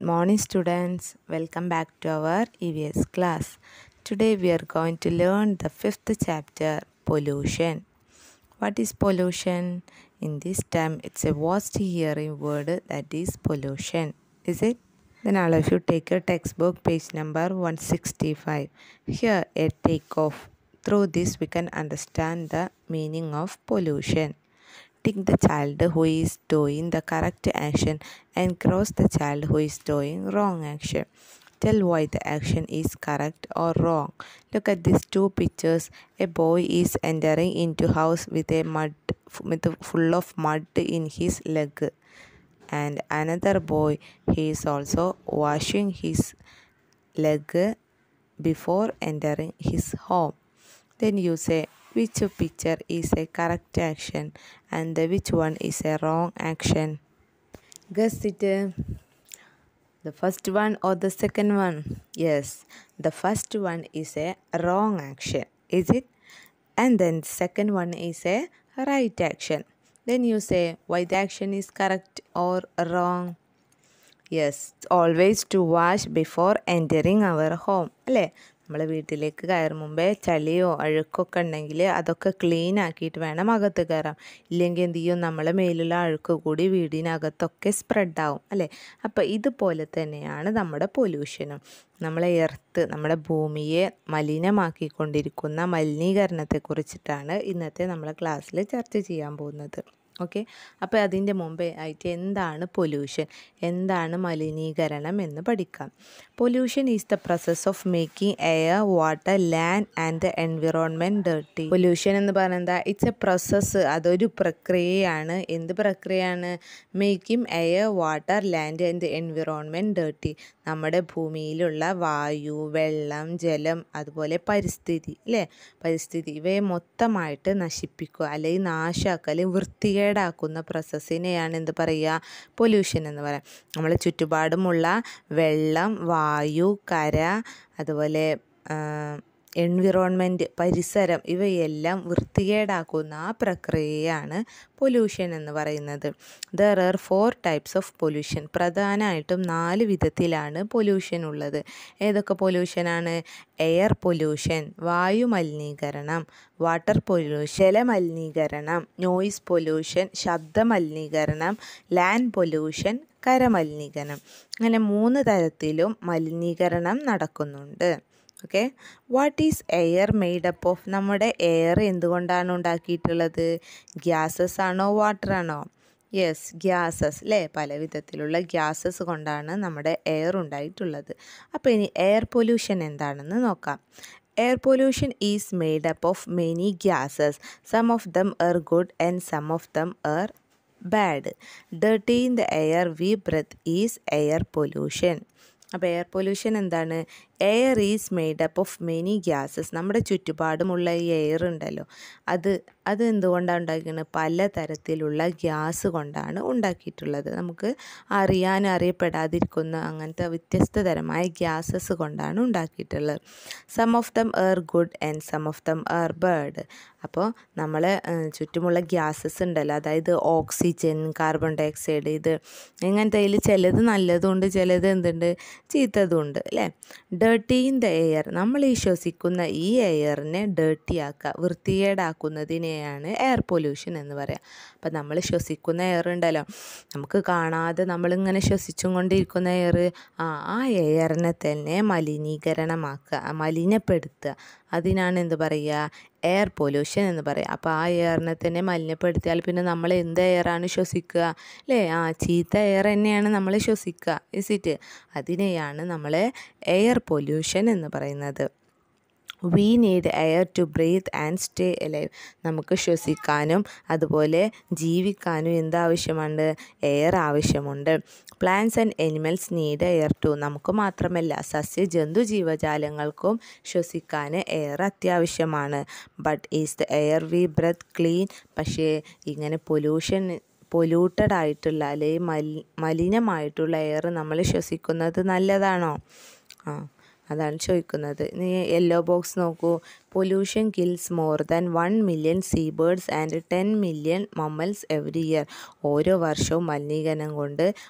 Morning students, welcome back to our EVS class. Today we are going to learn the fifth chapter, pollution. What is pollution? In this term, it's a vast hearing word that is pollution. Is it? Then all of you take your textbook page number 165. Here a takeoff. Through this we can understand the meaning of pollution. Tick the child who is doing the correct action and cross the child who is doing wrong action. Tell why the action is correct or wrong. Look at these two pictures. A boy is entering into house with full of mud in his leg, and another boy, he is also washing his leg before entering his home. Then you say which picture is a correct action and which one is a wrong action. Guess it. The first one or the second one? Yes, the first one is a wrong action. Is it? And then the second one is a right action. Then you say why the action is correct or wrong. Yes, always to wash before entering our home. അല്ലേ, നമ്മൾ വീട്ടിലേക്ക് കയറും മുമ്പേ ചളിയോ അഴുക്കൊക്കെ ഉണ്ടെങ്കിൽ അതൊക്കെ clean ആക്കിയിട്ട് വേണം അകത്ത് കയറാം. ഇല്ലെങ്കിൽ എന്ത് ചെയ്യും, നമ്മളെ മേലുള്ള അഴുക്ക് കൂടി വീടിനകത്തൊക്കെ സ്പ്രെഡാവും അല്ലേ. അപ്പോൾ ഇതുപോലെ തന്നെയാണ് നമ്മുടെ പൊല്യൂഷനും. നമ്മളെ എർത്ത്, നമ്മുടെ ഭൂമിയെ മലിനമാക്കിക്കൊണ്ടിരിക്കുന്ന മലിനീകരണത്തെക്കുറിച്ചിട്ടാണ് ഇന്നത്തെ നമ്മളെ ക്ലാസ്സിൽ ചർച്ച ചെയ്യാൻ പോകുന്നത്. ഓക്കെ, അപ്പോൾ അതിൻ്റെ മുമ്പേ ആയിട്ട് എന്താണ് പൊല്യൂഷൻ, എന്താണ് മലിനീകരണം എന്ന് പഠിക്കാം. Pollution is the process of making air, water, land and the environment dirty. Pollution എന്ന് പറഞ്ഞാൽ ഇറ്റ്സ് എ പ്രോസസ്സ്, അതൊരു പ്രക്രിയയാണ്. എന്ത് പ്രക്രിയയാണ്? Making air, water, land and environment dirty. നമ്മുടെ ഭൂമിയിലുള്ള വായു, വെള്ളം, ജലം, അതുപോലെ പരിസ്ഥിതി അല്ലേ, പരിസ്ഥിതി ഇവയെ മൊത്തമായിട്ട് നശിപ്പിക്കുക അല്ലെങ്കിൽ നാശാക്കൽ, വൃത്തികേടാക്കുന്ന പ്രോസസ്സിനെയാണ് എന്ത് പറയുക? പൊല്യൂഷൻ എന്ന് പറയാം. നമ്മളെ ചുറ്റുപാടുമുള്ള വെള്ളം, വായു, കര, അതുപോലെ എൻവിറോൺമെൻറ്റ്, പരിസരം, ഇവയെല്ലാം വൃത്തികേടാക്കുന്ന ആ പ്രക്രിയയാണ് പൊല്യൂഷൻ എന്ന് പറയുന്നത്. There are 4 types of pollution. പ്രധാനമായിട്ടും 4 വിധത്തിലാണ് പൊല്യൂഷൻ ഉള്ളത്. ഏതൊക്കെ പൊല്യൂഷനാണ്? എയർ പൊല്യൂഷൻ, വായു മലിനീകരണം; വാട്ടർ പൊല്യൂഷൻ, ജലമലിനീകരണം; നോയിസ് പൊല്യൂഷൻ, ശബ്ദ മലിനീകരണം; ലാൻഡ് പൊല്യൂഷൻ, കരമലിനീകരണം. അങ്ങനെ 3 തരത്തിലും മലിനീകരണം നടക്കുന്നുണ്ട്. Okay, what is air made up of? നമ്മുടെ എയർ എന്തുകൊണ്ടാണ് ഉണ്ടാക്കിയിട്ടുള്ളത്? ഗ്യാസസ് ആണോ, വാട്ടർ ആണോ? യെസ്, ഗ്യാസസ് അല്ലേ. പല വിധത്തിലുള്ള ഗ്യാസസ് കൊണ്ടാണ് നമ്മുടെ എയർ ഉണ്ടായിട്ടുള്ളത്. അപ്പോൾ ഇനി എയർ പൊല്യൂഷൻ എന്താണെന്ന് നോക്കാം. Air pollution is made up of many gases. Some of them are good and some of them are bad. Dirty in the air we breathe is air pollution. അപ്പോൾ air pollution എന്താണ്? Air is made up of many gases. നമ്മുടെ ചുറ്റുപാടുമുള്ള ഈ air ഉണ്ടല്ലോ, അത് എന്തുകൊണ്ടാണ് ഉണ്ടാക്കിയത്? പല തരത്തിലുള്ള ഗ്യാസ് കൊണ്ടാണ് ഉണ്ടാക്കിയിട്ടുള്ളത്. നമുക്ക് അറിയാനും അറിയപ്പെടാതിരിക്കുന്ന അങ്ങനത്തെ വ്യത്യസ്ത തരമായ ഗ്യാസസ് കൊണ്ടാണ് ഉണ്ടാക്കിയിട്ടുള്ളത്. Some of them are good and some of them are bad. അപ്പോൾ നമ്മളെ ചുറ്റുമുള്ള ഗ്യാസസ് ഉണ്ടല്ലോ, അതായത് ഓക്സിജൻ, കാർബൺ ഡൈ ഓക്സൈഡ്, ഇത് ഇങ്ങനത്തെ അതിൽ ചിലത് നല്ലതുണ്ട്, ചിലത് എന്തുണ്ട്, ചീത്തതുണ്ട് അല്ലേ. ഡേർട്ടി ഇൻ ദ എയർ, നമ്മൾ ഈ ശ്വസിക്കുന്ന ഈ എയറിനെ ഡേർട്ടി ആക്കുക, വൃത്തികേടാക്കുന്നതിനെയാണ് എയർ പൊല്യൂഷൻ എന്ന് പറയുക. അപ്പം നമ്മൾ ശ്വസിക്കുന്ന എയർ ഉണ്ടല്ലോ, നമുക്ക് കാണാതെ നമ്മളിങ്ങനെ ശ്വസിച്ചും കൊണ്ടിരിക്കുന്ന എയർ, ആ എയറിനെ തന്നെ മലിനീകരണമാക്കുക, മലിനപ്പെടുത്തുക, അതിനാണ് എന്ത് പറയുക? എയർ പൊല്യൂഷൻ എന്ന് പറയുക. അപ്പോൾ ആ എയറിനെ തന്നെ മലിനപ്പെടുത്തിയാൽ പിന്നെ നമ്മൾ എന്ത് എയറാണ് ശ്വസിക്കുക അല്ലേ? ചീത്ത എയർ തന്നെയാണ് നമ്മൾ ശ്വസിക്കുക. ഇസിറ്റ്, അതിനെയാണ് നമ്മൾ എയർ പൊല്യൂഷൻ എന്ന് പറയുന്നത്. We need air to breathe and stay alive. നമുക്ക് ശ്വസിക്കാനും അതുപോലെ ജീവിക്കാനും എന്താവശ്യമുണ്ട്? എയർ ആവശ്യമുണ്ട്. Plants and animals need air too. നമുക്ക് മാത്രമല്ല, സസ്യ ജന്തു ജീവജാലങ്ങൾക്കും ശ്വസിക്കാൻ എയർ അത്യാവശ്യമാണ്. But is the air we breathe clean? പക്ഷേ ഇങ്ങനെ പൊല്യൂട്ടഡ് ആയിട്ടുള്ള അല്ലെങ്കിൽ മലിനമായിട്ടുള്ള എയർ നമ്മൾ ശ്വസിക്കുന്നത് നല്ലതാണോ? അതാണ് ചോദിക്കുന്നത്. ഇനി യെല്ലോ ബോക്സ് നോക്കൂ. Pollution kills more than 1 million sea birds and 10 million mammals every year. ഓരോ വർഷവും മലിനീകരണം കൊണ്ട്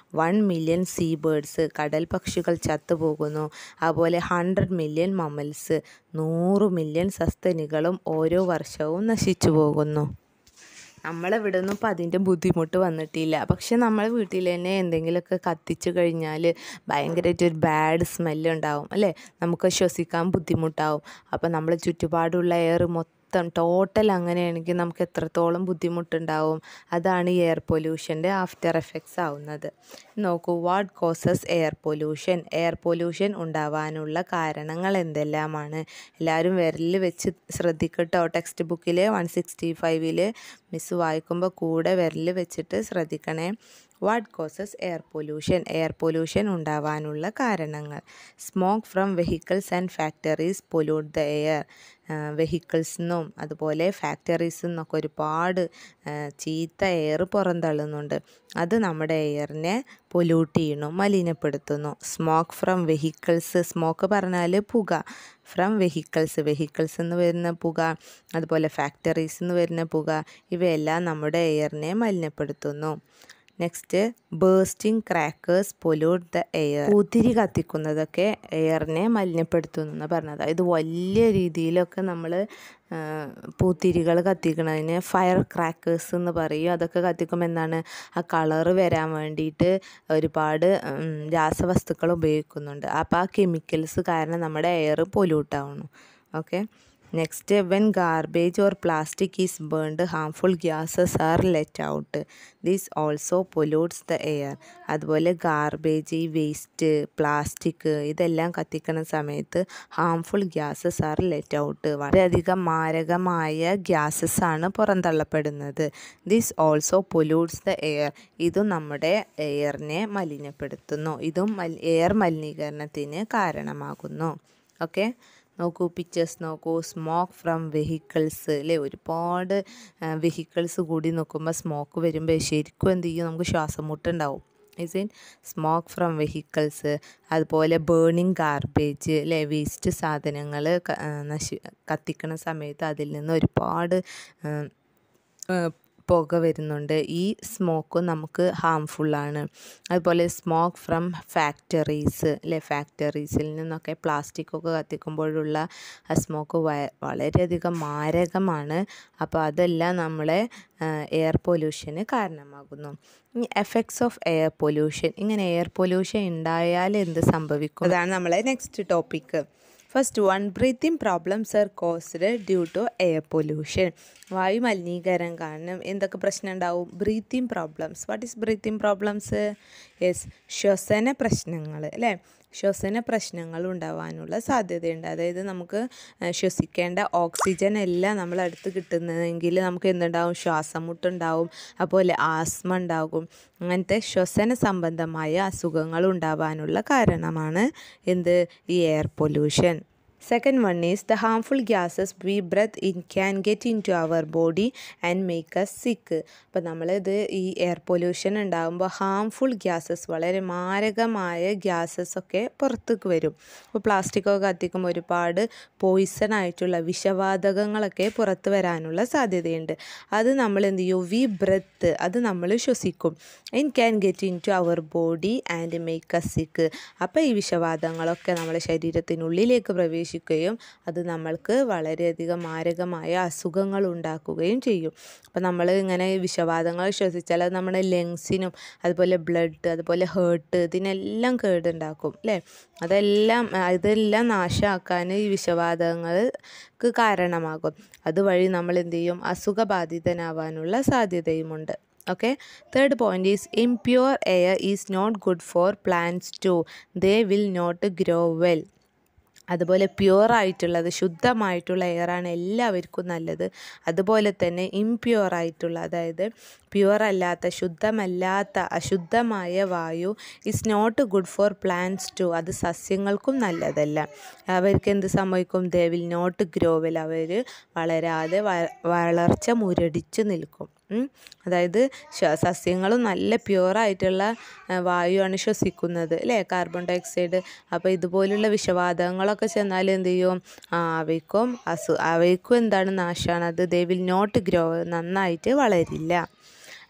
1 മില്യൺ സീ ബേർഡ്സ് കടൽ പക്ഷികൾ ചത്തുപോകുന്നു. അതുപോലെ 100 മില്യൺ മമ്മൽസ് 100 മില്യൺ സസ്തനികളും ഓരോ വർഷവും നശിച്ചു പോകുന്നു. നമ്മളിവിടെ ഒന്നും ഇപ്പം അതിൻ്റെ ബുദ്ധിമുട്ട് വന്നിട്ടില്ല. പക്ഷെ നമ്മളെ വീട്ടിൽ തന്നെ എന്തെങ്കിലുമൊക്കെ കത്തിച്ച് കഴിഞ്ഞാൽ ഭയങ്കരമായിട്ടൊരു ബാഡ് സ്മെല്ലുണ്ടാവും അല്ലേ, നമുക്ക് ശ്വസിക്കാൻ ബുദ്ധിമുട്ടാവും. അപ്പം നമ്മൾ ചുറ്റുപാടുള്ള എയർ ടോട്ടൽ അങ്ങനെയാണെങ്കിൽ നമുക്ക് എത്രത്തോളം ബുദ്ധിമുട്ടുണ്ടാവും. അതാണ് എയർ പൊല്യൂഷൻ്റെ ആഫ്റ്റർ എഫക്ട്സ് ആവുന്നത്. നോക്കൂ, what causes air pollution. Air pollution ഉണ്ടാവാനുള്ള കാരണങ്ങൾ എന്തെല്ലാമാണ്? എല്ലാവരും വിരലിൽ വെച്ച് ശ്രദ്ധിക്കട്ടോ. ടെക്സ്റ്റ് ബുക്കിൽ 165 മിസ് വായിക്കുമ്പോൾ കൂടെ വിരൽ വെച്ചിട്ട് ശ്രദ്ധിക്കണേ. What causes air pollution. Air pollution ഉണ്ടാവാനുള്ള കാരണങ്ങൾ. Smoke from vehicles and factories pollute the air. വെഹിക്കിൾസിൽ നിന്നും അതുപോലെ ഫാക്ടറീസിൽ നിന്നൊക്കെ ഒരുപാട് ചീത്ത എയർ പുറന്തള്ളുന്നുണ്ട്. അത് നമ്മുടെ എയറിനെ പൊല്യൂട്ട് ചെയ്യുന്നു, മലിനപ്പെടുത്തുന്നു. സ്മോക്ക് ഫ്രം വെഹിക്കിൾസ്, സ്മോക്ക് പറഞ്ഞാൽ പുക. ഫ്രം വെഹിക്കിൾസ് നിന്ന് വരുന്ന പുക, അതുപോലെ ഫാക്ടറീസിൽ നിന്ന് വരുന്ന പുക, ഇവയെല്ലാം നമ്മുടെ എയറിനെ മലിനപ്പെടുത്തുന്നു. Next, bursting crackers pollute the air. പൂത്തിരി കത്തിക്കുന്നതൊക്കെ എയറിനെ മലിനപ്പെടുത്തുന്നു എന്ന് പറഞ്ഞത്. ഇത് വലിയ രീതിയിലൊക്കെ നമ്മൾ പൂത്തിരികൾ കത്തിക്കുന്നതിന് ഫയർ ക്രാക്കേഴ്സ് എന്ന് പറയും. അതൊക്കെ കത്തിക്കുമ്പോൾ എന്താണ്, ആ കളറ് വരാൻ വേണ്ടിയിട്ട് ഒരുപാട് രാസവസ്തുക്കൾ ഉപയോഗിക്കുന്നുണ്ട്. അപ്പോൾ ആ കെമിക്കൽസ് കാരണം നമ്മുടെ എയർ പൊല്യൂട്ടാവുന്നു. Okay. Next, when garbage or plastic is burned harmful gases are let out. This also pollutes the air. അതുപോലെ ഗാർബേജ്, വേസ്റ്റ്, പ്ലാസ്റ്റിക് ഇതെല്ലാം കത്തിക്കുന്ന സമയത്ത് harmful gases are let out. വളരെയധികം മാരകമായ ഗ്യാസസ് ആണ് പുറന്തള്ളപ്പെടുന്നത്. This also pollutes the air. ഇതും നമ്മുടെ എയറിനെ മലിനപ്പെടുത്തുന്നു. ഇതും എയർ മലിനീകരണത്തിന് കാരണമാകുന്നു. ഓക്കെ. നോക്കൂ, പിക്ചേഴ്സ് നോക്കൂ. സ്മോക്ക് ഫ്രം വെഹിക്കിൾസ് അല്ലേ, ഒരുപാട് വെഹിക്കിൾസ് കൂടി നോക്കുമ്പോൾ സ്മോക്ക് വരുമ്പോൾ ശരിക്കും എന്ത് ചെയ്യും, നമുക്ക് ശ്വാസം മുട്ടുണ്ടാവും. Smoke from vehicles. അതുപോലെ ബേണിങ് ഗാർബേജ് അല്ലേ, വേസ്റ്റ് സാധനങ്ങൾ കത്തിക്കുന്ന സമയത്ത് അതിൽ നിന്ന് ഒരുപാട് പുക വരുന്നുണ്ട്. ഈ സ്മോക്ക് നമുക്ക് ഹാംഫുള്ളാണ്. അതുപോലെ സ്മോക്ക് ഫ്രം ഫാക്ടറീസ് അല്ലേ, ഫാക്ടറീസിൽ നിന്നൊക്കെ പ്ലാസ്റ്റിക്കൊക്കെ കത്തിക്കുമ്പോഴുള്ള ആ സ്മോക്ക് വളരെയധികം മാരകമാണ്. അപ്പോൾ അതെല്ലാം നമ്മളെ എയർ പൊല്യൂഷന് കാരണമാകുന്നു. ഇനി എഫക്ട്സ് ഓഫ് എയർ പൊല്യൂഷൻ. ഇങ്ങനെ എയർ പൊല്യൂഷൻ ഉണ്ടായാൽ എന്ത് സംഭവിക്കും, അതാണ് നമ്മളെ next topic. First one, breathing problems are caused due to air pollution. വായു മലിനീകരണം കാരണം എന്തൊക്കെ പ്രശ്നം ഉണ്ടാവും? Breathing problems. What is breathing problems? Yes, ശ്വസന പ്രശ്നങ്ങൾ അല്ലേ. ശ്വസന പ്രശ്നങ്ങൾ ഉണ്ടാവാനുള്ള സാധ്യതയുണ്ട്. അതായത് നമുക്ക് ശ്വസിക്കേണ്ട ഓക്സിജൻ എല്ലാം നമ്മളടുത്ത് കിട്ടുന്നതെങ്കിൽ നമുക്ക് എന്തുണ്ടാവും? ശ്വാസം മുട്ടുണ്ടാവും, അതുപോലെ ആസ്മ ഉണ്ടാകും. അങ്ങനത്തെ ശ്വസന സംബന്ധമായ അസുഖങ്ങൾ ഉണ്ടാവാനുള്ള കാരണമാണ് എന്ത്? ഈ air pollution. Second one is the harmful gases we breathe in can get into our body and make us sick. അപ്പോൾ നമ്മളിത് ഈ എയർ പൊല്യൂഷൻ ഉണ്ടാകുമ്പോൾ ഹാംഫുൾ ഗ്യാസസ്, വളരെ മാരകമായ ഗ്യാസസ് ഒക്കെ പുറത്തേക്ക് വരും. അപ്പോൾ പ്ലാസ്റ്റിക്കൊക്കെ കത്തിക്കുമ്പോൾ ഒരുപാട് പോയിസൺ ആയിട്ടുള്ള വിഷവാതകങ്ങളൊക്കെ പുറത്ത് വരാനുള്ള സാധ്യതയുണ്ട്. അത് നമ്മൾ എന്ത് ചെയ്യും? വി ബ്രെത്ത്, അത് നമ്മൾ ശ്വസിക്കും. It can get into our body and make us sick. അപ്പോൾ ഈ വിഷവാതകങ്ങളൊക്കെ നമ്മുടെ ശരീരത്തിനുള്ളിലേക്ക് പ്രവേശിക്കും, അത് നമ്മൾക്ക് വളരെയധികം മാരകമായ അസുഖങ്ങൾ ഉണ്ടാക്കുകയും ചെയ്യും. അപ്പോൾ നമ്മൾ ഇങ്ങനെ വിഷവാതകങ്ങൾ ശ്വസിച്ചാൽ അത് നമ്മുടെ ലങ്സിനും അതുപോലെ ബ്ലഡ്, അതുപോലെ ഹേർട്ട്, ഇതിനെല്ലാം കേടുണ്ടാക്കും അല്ലേ. ഇതെല്ലാം നാശമാക്കാൻ ഈ വിഷവാതകങ്ങൾക്ക് കാരണമാകും. അതുവഴി നമ്മൾ എന്ത് ചെയ്യും? അസുഖബാധിതനാവാനുള്ള സാധ്യതയുമുണ്ട്. Okay. Third point is impure air is not good for plants too. They will not grow well. അതുപോലെ പ്യുവറായിട്ടുള്ളത്, ശുദ്ധമായിട്ടുള്ള എയറാണ് എല്ലാവർക്കും നല്ലത്. അതുപോലെ തന്നെ ഇംപ്യുവറായിട്ടുള്ള, അതായത് പ്യുവർ അല്ലാത്ത, ശുദ്ധമല്ലാത്ത, അശുദ്ധമായ വായു is not good for plants too. അത് സസ്യങ്ങൾക്കും നല്ലതല്ല. അവർക്ക് എന്ത് സംഭവിക്കും? They will not grow well. അവർ വളരാതെ വളർച്ച മുരടിച്ചു നിൽക്കും. അതായത് സസ്യങ്ങളും നല്ല പ്യുവറായിട്ടുള്ള വായുവാണ് ശ്വസിക്കുന്നത് അല്ലേ, കാർബൺ ഡൈ ഓക്സൈഡ്. അപ്പോൾ ഇതുപോലുള്ള വിഷവാതകങ്ങളൊക്കെ ചെന്നാൽ എന്ത് ചെയ്യും, അവയ്ക്കും എന്താണ് നാശമാണ്. അത് ദേ വിൽ നോട്ട് ഗ്രോ, നന്നായിട്ട് വളരില്ല.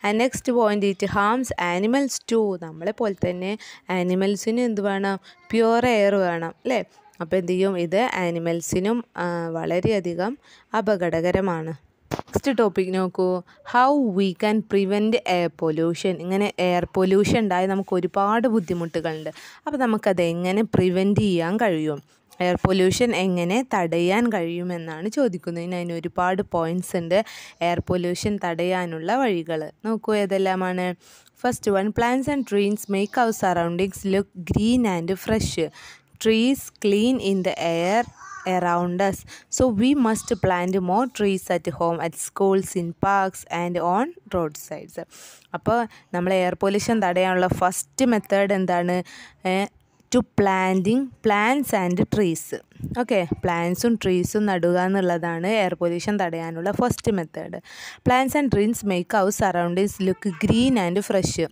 And next point, it harms animals too. നമ്മളെ പോലെ തന്നെ ആനിമൽസിന് എന്ത് വേണം, പ്യുവർ എയർ വേണം അല്ലേ. അപ്പോൾ എന്ത് ചെയ്യും, ഇത് ആനിമൽസിനും വളരെയധികം അപകടകരമാണ്. നെക്സ്റ്റ് ടോപ്പിക് നോക്കൂ, how we can prevent air pollution. ഇങ്ങനെ എയർ പൊല്യൂഷൻ ഉണ്ടായി നമുക്ക് ഒരുപാട് ബുദ്ധിമുട്ടുകളുണ്ട്. അപ്പോൾ നമുക്കത് എങ്ങനെ പ്രിവെൻറ്റ് ചെയ്യാൻ കഴിയും, എയർ പൊല്യൂഷൻ എങ്ങനെ തടയാൻ കഴിയുമെന്നാണ് ചോദിക്കുന്നത്. അതിന് ഒരുപാട് പോയിൻറ്റ്സ് ഉണ്ട് എയർ പൊല്യൂഷൻ തടയാനുള്ള വഴികൾ. നോക്കൂ ഏതെല്ലാമാണ്. First one, plants and trees make our surroundings look green and fresh. Trees clean in the air around us, so we must plant more trees at home, at schools, in parks and on roadsides. അപ്പോൾ നമ്മൾ air pollution തടയാനുള്ള first method എന്താണ്, to planting plants and trees. Okay, പ്ലാന്റ്സും ട്രീസും നടുക എന്നുള്ളതാണ് air pollution തടയാനുള്ള first method. Plants and trees make our surroundings look green and fresh.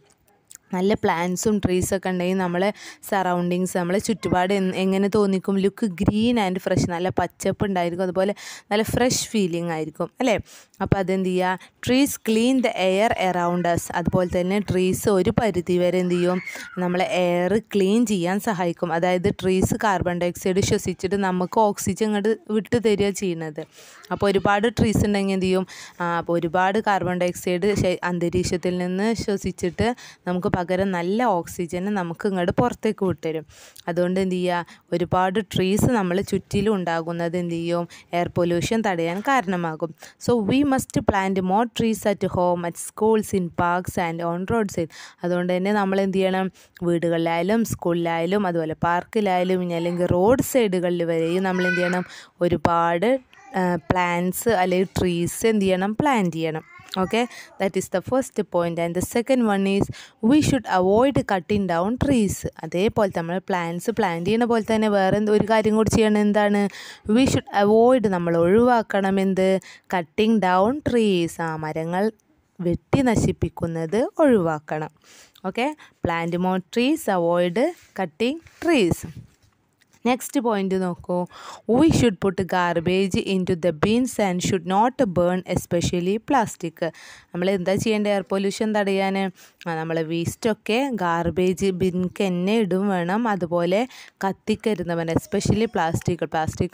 നല്ല പ്ലാന്റ്സും ട്രീസൊക്കെ ഉണ്ടെങ്കിൽ നമ്മളെ സറൗണ്ടിങ്സ്, നമ്മളെ ചുറ്റുപാട് എങ്ങനെ തോന്നിക്കും, ലുക്ക് ഗ്രീൻ ആൻഡ് ഫ്രഷ്, നല്ല പച്ചപ്പ് ഉണ്ടായിരിക്കും, അതുപോലെ നല്ല ഫ്രഷ് ഫീലിംഗ് ആയിരിക്കും അല്ലേ. അപ്പോൾ അതെന്ത് ചെയ്യുക, trees clean the air around us. അതുപോലെ തന്നെ ട്രീസ് ഒരു പരിധി വരെ എന്ത് ചെയ്യും, നമ്മളെ എയർ ക്ലീൻ ചെയ്യാൻ സഹായിക്കും. അതായത് ട്രീസ് കാർബൺ ഡൈ ഓക്സൈഡ് ശ്വസിച്ചിട്ട് നമുക്ക് ഓക്സിജൻ ഇങ്ങോട്ട് വിട്ടു തരിക ചെയ്യുന്നത്. അപ്പോൾ ഒരുപാട് ട്രീസ് ഉണ്ടെങ്കിൽ എന്ത് ചെയ്യും, അപ്പോൾ ഒരുപാട് കാർബൺ ഡൈ ഓക്സൈഡ് അന്തരീക്ഷത്തിൽ നിന്ന് ശ്വസിച്ചിട്ട് നമുക്ക് പകരം നല്ല ഓക്സിജന് നമുക്ക് ഇങ്ങോട്ട് പുറത്തേക്ക് വിട്ടുതരും. അതുകൊണ്ട് എന്ത് ചെയ്യുക, ഒരുപാട് ട്രീസ് നമ്മൾ ചുറ്റിലും ഉണ്ടാകുന്നത് എന്ത് ചെയ്യും, എയർ പൊല്യൂഷൻ തടയാൻ കാരണമാകും. So we must plant more trees at home, at schools, in parks and on road side. അതുകൊണ്ട് തന്നെ നമ്മൾ എന്ത് ചെയ്യണം, വീടുകളിലായാലും സ്കൂളിലായാലും അതുപോലെ പാർക്കിലായാലും ഇനി അല്ലെങ്കിൽ റോഡ് സൈഡുകളിൽ വരെയും നമ്മൾ എന്ത് ചെയ്യണം, ഒരുപാട് പ്ലാന്റ്സ് അല്ലെങ്കിൽ ട്രീസ് എന്ത് ചെയ്യണം, പ്ലാന്റ് ചെയ്യണം. Okay, that is the first point. And the second one is we should avoid cutting down trees. അതേപോലെ നമ്മൾ പ്ലാന്റ്സ് പ്ലാന്റ് ചെയ്യുന്ന പോലെ തന്നെ വേറെ ഒരു കാര്യം കൂടി ചെയ്യണം. എന്താണ്, we should avoid, നമ്മൾ ഒഴിവാക്കണം എന്ത്, കട്ടിങ് ഡൗൺ ട്രീസ്. മരങ്ങൾ വെട്ടി നശിപ്പിക്കുന്നത് ഒഴിവാക്കണം. Okay, plant more trees, avoid cutting trees. Next point നോക്കൂ, we should put garbage in to the bins and should not burn especially plastic. നമ്മൾ എന്താ ചെയ്യേണ്ടത് എയർ പൊല്യൂഷൻ തടയാൻ, നമ്മൾ വേസ്റ്റൊക്കെ ഗാർബേജ് ബിൻക്ക് തന്നെ ഇടും വേണം. അതുപോലെ കത്തിക്കരുത് വേണം, എസ്പെഷ്യലി പ്ലാസ്റ്റിക്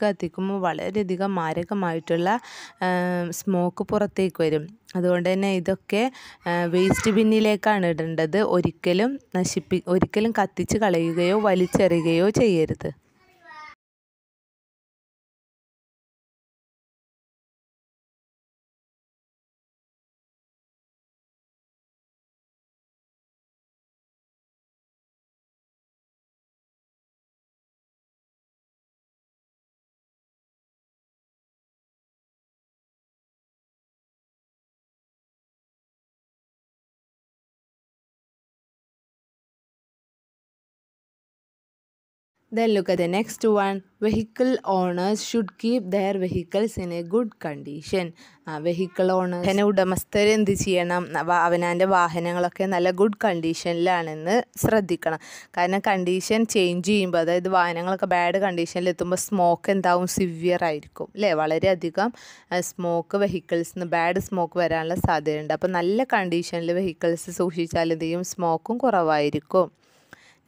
കത്തിക്കുമ്പോൾ വളരെയധികം മാരകമായിട്ടുള്ള സ്മോക്ക് പുറത്തേക്ക് വരും. അതുകൊണ്ട് തന്നെ ഇതൊക്കെ വേസ്റ്റ് ബിന്നിലേക്കാണ് ഇടേണ്ടത്. ഒരിക്കലും കത്തിച്ച് കളയുകയോ വലിച്ചെറിയുകയോ ചെയ്യരുത്. Then look at the next one. Vehicle owners should keep their vehicles in a good condition. Vehicle ഓണേഴ്സിന് ഉടമസ്ഥർ എന്ത് ചെയ്യണം, അവനവൻ്റെ വാഹനങ്ങളൊക്കെ നല്ല ഗുഡ് കണ്ടീഷനിലാണെന്ന് ശ്രദ്ധിക്കണം. കാരണം കണ്ടീഷൻ ചേഞ്ച് ചെയ്യുമ്പോൾ, അതായത് വാഹനങ്ങളൊക്കെ ബാഡ് കണ്ടീഷനിൽ എത്തുമ്പോൾ സ്മോക്ക് എന്താവും, സിവിയർ ആയിരിക്കും അല്ലേ. വളരെയധികം സ്മോക്ക് വെഹിക്കിൾസിന് ബാഡ് സ്മോക്ക് വരാനുള്ള സാധ്യതയുണ്ട്. അപ്പോൾ നല്ല കണ്ടീഷനിൽ വെഹിക്കിൾസ് സൂക്ഷിച്ചാൽ എന്ത് ചെയ്യും, സ്മോക്കും കുറവായിരിക്കും.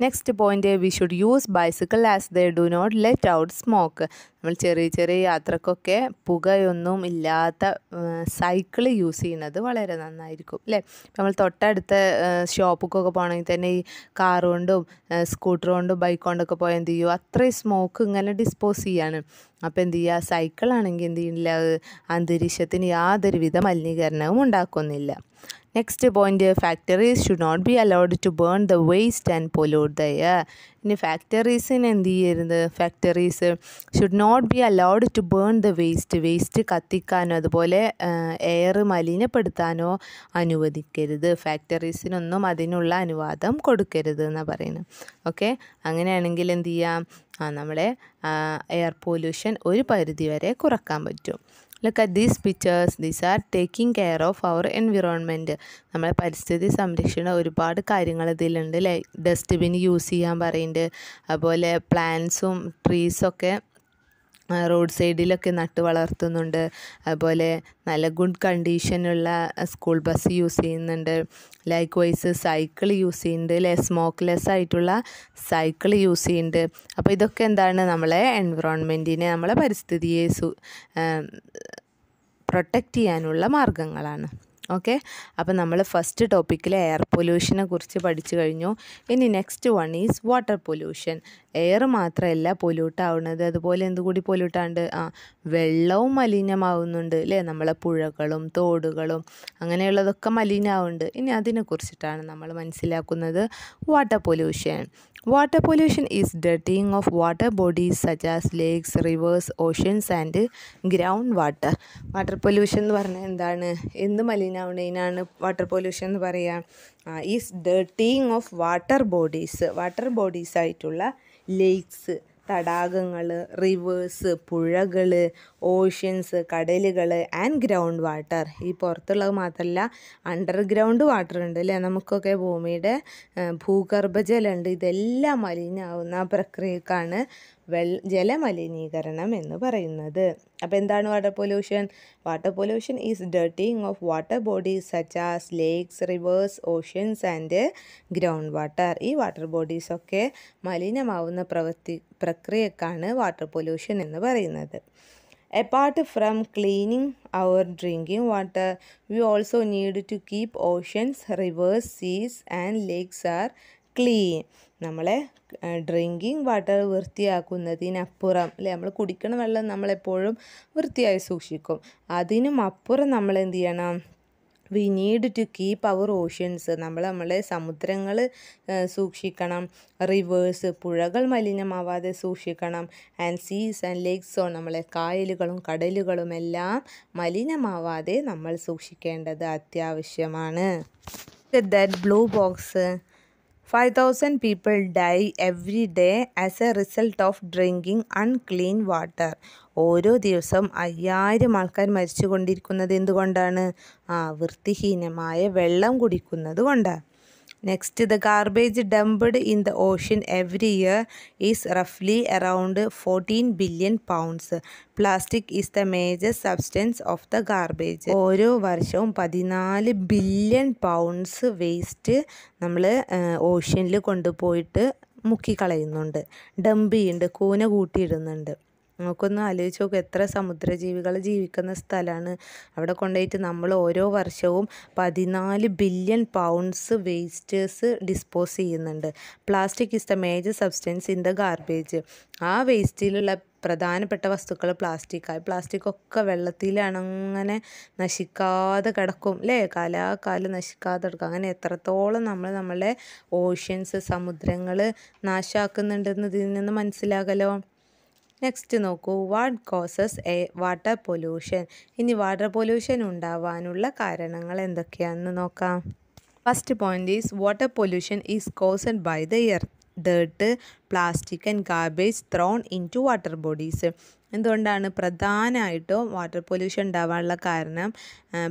Next point, we should use bicycle as they do not let out smoke. നമ്മൾ ചെറിയ യാത്രക്കൊക്കെ പുകയൊന്നും ഇല്ലാത്ത സൈക്കിൾ യൂസ് ചെയ്യുന്നത് വളരെ നന്നായിരിക്കും അല്ലേ. ഇപ്പം നമ്മൾ തൊട്ടടുത്ത ഷോപ്പിക്കൊക്കെ പോകണമെങ്കിൽ തന്നെ ഈ കാർ കൊണ്ടും സ്കൂട്ടർ കൊണ്ടും ബൈക്ക് കൊണ്ടൊക്കെ പോയാൽ എന്ത് ചെയ്യും, അത്രയും സ്മോക്ക് ഇങ്ങനെ ഡിസ്പോസ് ചെയ്യാണ്. അപ്പോൾ എന്ത് ചെയ്യുക, സൈക്കിളാണെങ്കിൽ എന്ത് ചെയ്യുന്നില്ല, അന്തരീക്ഷത്തിന് യാതൊരുവിധ മലിനീകരണവും ഉണ്ടാക്കുന്നില്ല. Next point, factories should not be allowed to burn the waste and pollute the air. ഇനി ഫാക്ടറീസിന് എന്ത് ചെയ്യരുത്, factories should not be allowed to burn the waste കത്തിക്കാനോ അതുപോലെ എയർ മലിനപ്പെടുത്താനോ അനുവദിക്കരുത്. ഫാക്ടറീസിനൊന്നും അതിനുള്ള അനുവാദം കൊടുക്കരുത് എന്നാണ് പറയുന്നത്. ഓക്കെ, അങ്ങനെയാണെങ്കിൽ എന്ത് ചെയ്യാം, നമ്മുടെ എയർ പൊല്യൂഷൻ ഒരു പരിധി വരെ കുറക്കാൻ പറ്റും. Look at these pictures. These are taking care of our environment. നമ്മളെ പരിസ്ഥിതി സംരക്ഷണ ഒരുപാട് കാര്യങ്ങൾ ഇതിലുണ്ട്. ലൈക്ക് ഡസ്റ്റ്ബിൻ യൂസ് ചെയ്യാൻ പറയുന്നുണ്ട്. അതുപോലെ പ്ലാന്റ്സും ട്രീസൊക്കെ റോഡ് സൈഡിലൊക്കെ നട്ട് വളർത്തുന്നുണ്ട്. അതുപോലെ നല്ല ഗുഡ് കണ്ടീഷനുള്ള സ്കൂൾ ബസ് യൂസ് ചെയ്യുന്നുണ്ട്. ലൈക്ക് വൈസ് സൈക്കിൾ യൂസ് ചെയ്യുന്നുണ്ട് അല്ലേ, സ്മോക്ക്ലെസ് ആയിട്ടുള്ള സൈക്കിൾ യൂസ് ചെയ്യുന്നുണ്ട്. അപ്പോൾ ഇതൊക്കെ എന്താണ്, നമ്മളെ എൻവിറോൺമെൻറ്റിനെ, നമ്മളെ പരിസ്ഥിതിയെ പ്രൊട്ടക്റ്റ് ചെയ്യാനുള്ള മാർഗങ്ങളാണ്. ഓക്കെ, അപ്പോൾ നമ്മൾ ഫസ്റ്റ് ടോപ്പിക്കിൽ എയർ പൊല്യൂഷനെ കുറിച്ച് പഠിച്ചു കഴിഞ്ഞു. ഇനി next one is water pollution. Air മാത്രമല്ല പൊല്യൂട്ട് ആവുന്നത്, അതുപോലെ എന്തുകൂടി പൊല്യൂട്ടാണ്ട് വെള്ളവും മലിനമാവുന്നുണ്ട് അല്ലേ. നമ്മളെ പുഴകളും തോടുകളും അങ്ങനെയുള്ളതൊക്കെ മലിനമാവുന്നുണ്ട്. ഇനി അതിനെക്കുറിച്ചിട്ടാണ് നമ്മൾ മനസ്സിലാക്കുന്നത് water pollution. Water pollution is dirtying of water bodies such as lakes, rivers, oceans and groundwater. Water pollution എന്ന് പറഞ്ഞാൽ എന്താണ്, എന്ത് മലിനമാവുന്നതിനാണ് വാട്ടർ പൊല്യൂഷൻ എന്ന് പറയുക. Is dirtying of water bodies ആയിട്ടുള്ള ലേക്സ്, തടാകങ്ങൾ, റിവേഴ്സ്, പുഴകൾ, ഓഷ്യൻസ്, കടലുകൾ ആൻഡ് ഗ്രൗണ്ട് വാട്ടർ. ഈ പുറത്തുള്ളത് മാത്രമല്ല, അണ്ടർഗ്രൗണ്ട് വാട്ടർ ഉണ്ട് അല്ലേ, നമുക്കൊക്കെ ഭൂമിയുടെ ഭൂഗർഭജലമുണ്ട്. ഇതെല്ലാം മലിനമാവുന്ന പ്രക്രിയക്കാണ് ജലമലിനീകരണം എന്ന് പറയുന്നത്. അപ്പോൾ എന്താണ് water pollution? Water pollution is dirtying of water bodies such as lakes, rivers, oceans and ground water. ഈ വാട്ടർ ബോഡീസൊക്കെ മലിനമാവുന്ന പ്രക്രിയക്കാണ് വാട്ടർ പൊല്യൂഷൻ എന്ന് പറയുന്നത്. Apart from cleaning our drinking water, we also need to keep oceans, rivers, seas and lakes are clean. നമ്മളെ drinking water വൃത്തിയാക്കുന്നതിനപ്പുറം അല്ലേ, നമ്മൾ കുടിക്കണ വെള്ളം നമ്മളെപ്പോഴും വൃത്തിയായി സൂക്ഷിക്കും. അതിനും അപ്പുറം നമ്മൾ എന്ത് ചെയ്യണം? We need to keep our oceans, നമ്മളെ സമുദ്രങ്ങൾ സൂക്ഷിക്കണം. റിവേഴ്സ്, പുഴകൾ മലിനമാവാതെ സൂക്ഷിക്കണം. ആൻഡ് സീസ് ആൻഡ് ലേക്സോ, നമ്മളെ കായലുകളും കടലുകളും എല്ലാം മലിനമാവാതെ നമ്മൾ സൂക്ഷിക്കേണ്ടത് അത്യാവശ്യമാണ്. That blue box. 5,000 people die every day as a result of drinking unclean water. ഓരോ ദിവസം 5,000 ആൾക്കാർ മരിച്ചു കൊണ്ടിരിക്കുന്നത് എന്തുകൊണ്ടാണ്? വൃത്തിഹീനമായ വെള്ളം കുടിക്കുന്നത് കൊണ്ടാണ്. Next, the garbage dumped in the ocean every year is roughly around 14 billion pounds. Plastic is the major substance of the garbage. ഓരോ വർഷവും 14 ബില്യൺ പൗണ്ട്സ് വേസ്റ്റ് നമ്മൾ ഓഷ്യനിൽ കൊണ്ടുപോയിട്ട് മുക്കിക്കളയുന്നുണ്ട്, ഡംപ് ചെയ്യുന്നുണ്ട്, കൂന കൂട്ടിയിടുന്നുണ്ട്. നമുക്കൊന്ന് ആലോചിച്ച് നോക്കുക, എത്ര സമുദ്രജീവികൾ ജീവിക്കുന്ന സ്ഥലമാണ്. അവിടെ കൊണ്ടുപോയിട്ട് നമ്മൾ ഓരോ വർഷവും 14 ബില്യൺ പൗണ്ട്സ് വേസ്റ്റേഴ്സ് ഡിസ്പോസ് ചെയ്യുന്നുണ്ട്. Plastic is the major substance in the garbage. ആ വേസ്റ്റിലുള്ള പ്രധാനപ്പെട്ട വസ്തുക്കൾ പ്ലാസ്റ്റിക്കൊക്കെ വെള്ളത്തിലാണ് അങ്ങനെ നശിക്കാതെ കിടക്കും അല്ലേ, കാലാകാലം നശിക്കാതെ കിടക്കും. അങ്ങനെ എത്രത്തോളം നമ്മളെ ഓഷ്യൻസ്, സമുദ്രങ്ങൾ നാശമാക്കുന്നുണ്ടെന്ന് ഇതിൽ നിന്ന് മനസ്സിലാകലോ. നെക്സ്റ്റ് നോക്കൂ, വാട്ട് കോസസ് വാട്ടർ പൊല്യൂഷൻ. ഇനി വാട്ടർ പൊല്യൂഷൻ ഉണ്ടാവാനുള്ള കാരണങ്ങൾ എന്തൊക്കെയാണെന്ന് നോക്കാം. First point is water pollution is caused by the earth, dirt, plastic and garbage thrown in to water bodies. എന്തുകൊണ്ടാണ് പ്രധാനമായിട്ടും വാട്ടർ പൊല്യൂഷൻ ഉണ്ടാവാനുള്ള കാരണം?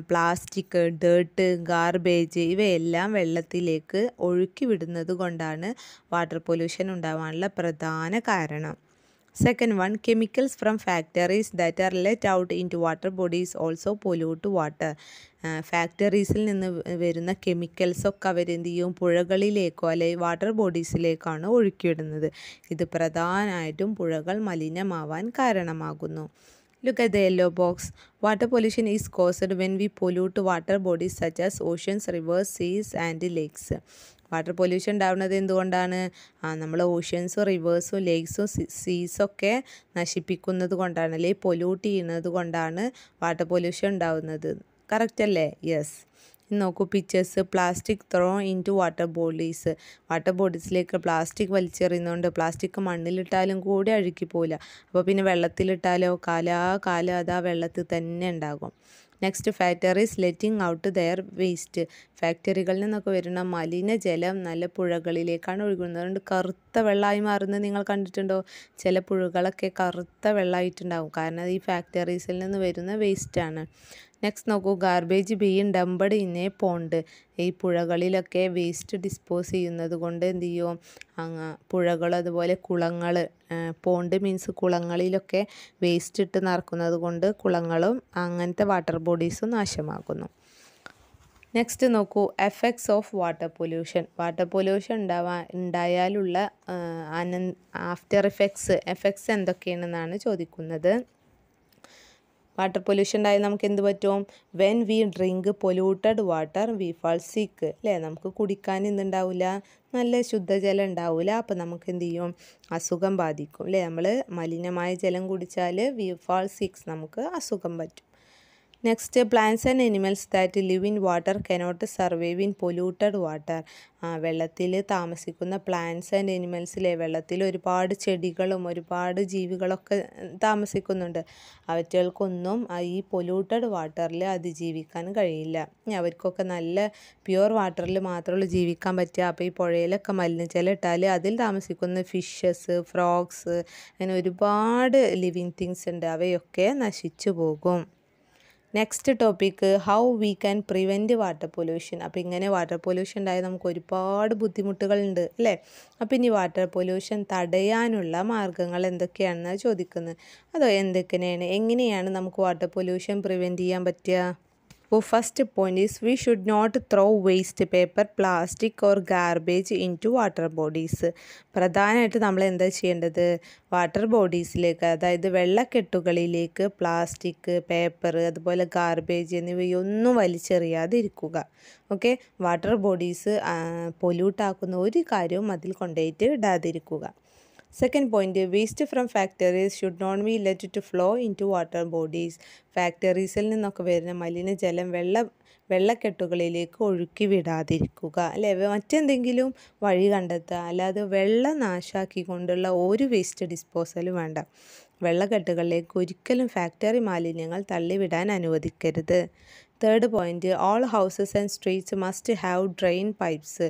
പ്ലാസ്റ്റിക്, ഡേർട്ട്, ഗാർബേജ് ഇവയെല്ലാം വെള്ളത്തിലേക്ക് ഒഴുക്കി വിടുന്നത് കൊണ്ടാണ് വാട്ടർ പൊല്യൂഷൻ ഉണ്ടാവാനുള്ള പ്രധാന കാരണം. Second one, chemicals from factories that are let out into water bodies also pollute water. ഫാക്ടറീസിൽ നിന്ന് വരുന്ന കെമിക്കൽസൊക്കെ അവരെന്ത് ചെയ്യും? പുഴകളിലേക്കോ അല്ലെങ്കിൽ വാട്ടർ ബോഡീസിലേക്കാണ് ഒഴുക്കിവിടുന്നത്. ഇത് പ്രധാനമായിട്ടും പുഴകൾ മലിനമാവാൻ കാരണമാകുന്നു. Look at the yellow box. Water pollution is caused when we pollute water bodies such as oceans, rivers, seas and lakes. Water pollution ഉണ്ടാവുന്നത് എന്തുകൊണ്ടാണ്? നമ്മൾ ഓഷ്യൻസും റിവേഴ്സും ലേക്സും സീസൊക്കെ നശിപ്പിക്കുന്നത് കൊണ്ടാണ്, അല്ലെങ്കിൽ പൊല്യൂട്ട് ചെയ്യുന്നത് കൊണ്ടാണ് വാട്ടർ പൊല്യൂഷൻ ഉണ്ടാവുന്നത്. കറക്റ്റ് അല്ലേ? യെസ്. നോക്കൂ pictures. Plastic throw in to water ബോഡീസിലേക്ക് പ്ലാസ്റ്റിക് വലിച്ചെറിയുന്നതുകൊണ്ട് പ്ലാസ്റ്റിക് മണ്ണിലിട്ടാലും കൂടി അഴുക്കി പോവില്ല. അപ്പോൾ പിന്നെ വെള്ളത്തിലിട്ടാലോ കാലാകാലം അത് ആ വെള്ളത്തിൽ തന്നെ ഉണ്ടാകും. Next factories letting out their waste. ഫാക്ടറികളിൽ നിന്നൊക്കെ വരുന്ന മലിനജലം നല്ല പുഴകളിലേക്കാണ് ഒഴുകുന്നത്. അതുകൊണ്ട് കറുത്ത വെള്ളമായി മാറുന്നത് നിങ്ങൾ കണ്ടിട്ടുണ്ടോ? ചില പുഴകളൊക്കെ കറുത്ത വെള്ളമായിട്ടുണ്ടാവും, കാരണം ഈ ഫാക്ടറീസിൽ നിന്ന് വരുന്ന വേസ്റ്റാണ്. നെക്സ്റ്റ് നോക്കൂ, garbage being dumped in a pond. ഈ പുഴകളിലൊക്കെ വേസ്റ്റ് ഡിസ്പോസ് ചെയ്യുന്നത് കൊണ്ട് എന്ത് ചെയ്യും, പുഴകൾ അതുപോലെ കുളങ്ങൾ, പോണ്ട് മീൻസ് കുളങ്ങളിലൊക്കെ വേസ്റ്റ് ഇട്ട് നിറക്കുന്നത് കൊണ്ട് കുളങ്ങളും അങ്ങനത്തെ വാട്ടർ ബോഡീസും നാശമാകുന്നു. നെക്സ്റ്റ് നോക്കൂ, effects of water pollution. Water pollution ഉണ്ടായാലുള്ള ആഫ്റ്റർ എഫക്ട്സ് എന്തൊക്കെയാണെന്നാണ് ചോദിക്കുന്നത്. വാട്ടർ പൊല്യൂഷൻ ഉണ്ടായാൽ നമുക്ക് എന്ത് പറ്റും? When we drink polluted water we fall sick. അല്ലേ, നമുക്ക് കുടിക്കാൻ എന്തുണ്ടാവില്ല, നല്ല ശുദ്ധജലം ഉണ്ടാവില്ല. അപ്പോൾ നമുക്ക് എന്ത് ചെയ്യും, അസുഖം ബാധിക്കും. അല്ലേ, നമ്മൾ മലിനമായ ജലം കുടിച്ചാൽ വി ഫാൾ സിക്സ്, നമുക്ക് അസുഖം പറ്റും. Next, plants and animals that live in water cannot survive in polluted water. വെള്ളത്തിൽ താമസിക്കുന്ന പ്ലാന്റ്സ് ആൻഡ് അനിമൽസിലെ വെള്ളത്തിൽ ഒരുപാട് ചെടികളും ഒരുപാട് ജീവികളൊക്കെ താമസിക്കുന്നുണ്ട്. അവറ്റകൾക്കൊന്നും ഈ പൊല്യൂട്ടഡ് വാട്ടറിൽ അതിജീവിക്കാൻ കഴിയില്ല. അവർക്കൊക്കെ നല്ല പ്യുവർ വാട്ടറിൽ മാത്രമേ ജീവിക്കാൻ പറ്റുക. അപ്പോൾ ഈ പുഴയിലൊക്കെ മലിനജലം ഇട്ടാൽ അതിൽ താമസിക്കുന്ന ഫിഷസ്, ഫ്രോഗ്സ്, അങ്ങനെ ഒരുപാട് ലിവിങ് തിങ്സ് ഉണ്ട്, അവയൊക്കെ നശിച്ചു പോകും. Next topic, how we can prevent water pollution. അപ്പോൾ ഇങ്ങനെ വാട്ടർ പൊല്യൂഷൻ ഉണ്ടായാൽ നമുക്ക് ഒരുപാട് ബുദ്ധിമുട്ടുകളുണ്ട്, അല്ലേ. അപ്പോൾ ഇനി വാട്ടർ പൊല്യൂഷൻ തടയാനുള്ള മാർഗ്ഗങ്ങൾ എന്തൊക്കെയാണെന്നാണ് ചോദിക്കുന്നത്. അതോ എങ്ങനെയാണ് നമുക്ക് വാട്ടർ പൊല്യൂഷൻ പ്രിവെൻറ്റ് ചെയ്യാൻ പറ്റുക? അപ്പോൾ first point is we should not throw waste paper, plastic or garbage in to water bodies. പ്രധാനമായിട്ട് നമ്മൾ എന്താ ചെയ്യേണ്ടത്, വാട്ടർ ബോഡീസിലേക്ക്, അതായത് വെള്ളക്കെട്ടുകളിലേക്ക് പ്ലാസ്റ്റിക്, പേപ്പർ, അതുപോലെ ഗാർബേജ് എന്നിവയൊന്നും വലിച്ചെറിയാതിരിക്കുക. ഓക്കെ, വാട്ടർ ബോഡീസ് പൊല്യൂട്ടാക്കുന്ന ഒരു കാര്യവും അതിൽ കൊണ്ടുപോയിട്ട് ഇടാതിരിക്കുക. Second point, waste from factories should not be let to flow in to water bodies. ഫാക്ടറീസിൽ നിന്നൊക്കെ വരുന്ന മലിനജലം വെള്ളക്കെട്ടുകളിലേക്ക് ഒഴുക്കി വിടാതിരിക്കുക. അല്ലേ, മറ്റെന്തെങ്കിലും വഴി കണ്ടെത്തുക, അല്ലാതെ വെള്ളം നാശാക്കിക്കൊണ്ടുള്ള ഒരു വേസ്റ്റ് ഡിസ്പോസലും വേണ്ട. വെള്ളക്കെട്ടുകളിലേക്ക് ഒരിക്കലും ഫാക്ടറി മാലിന്യങ്ങൾ തള്ളിവിടാൻ അനുവദിക്കരുത്. Third point, all houses and streets must have drain pipes.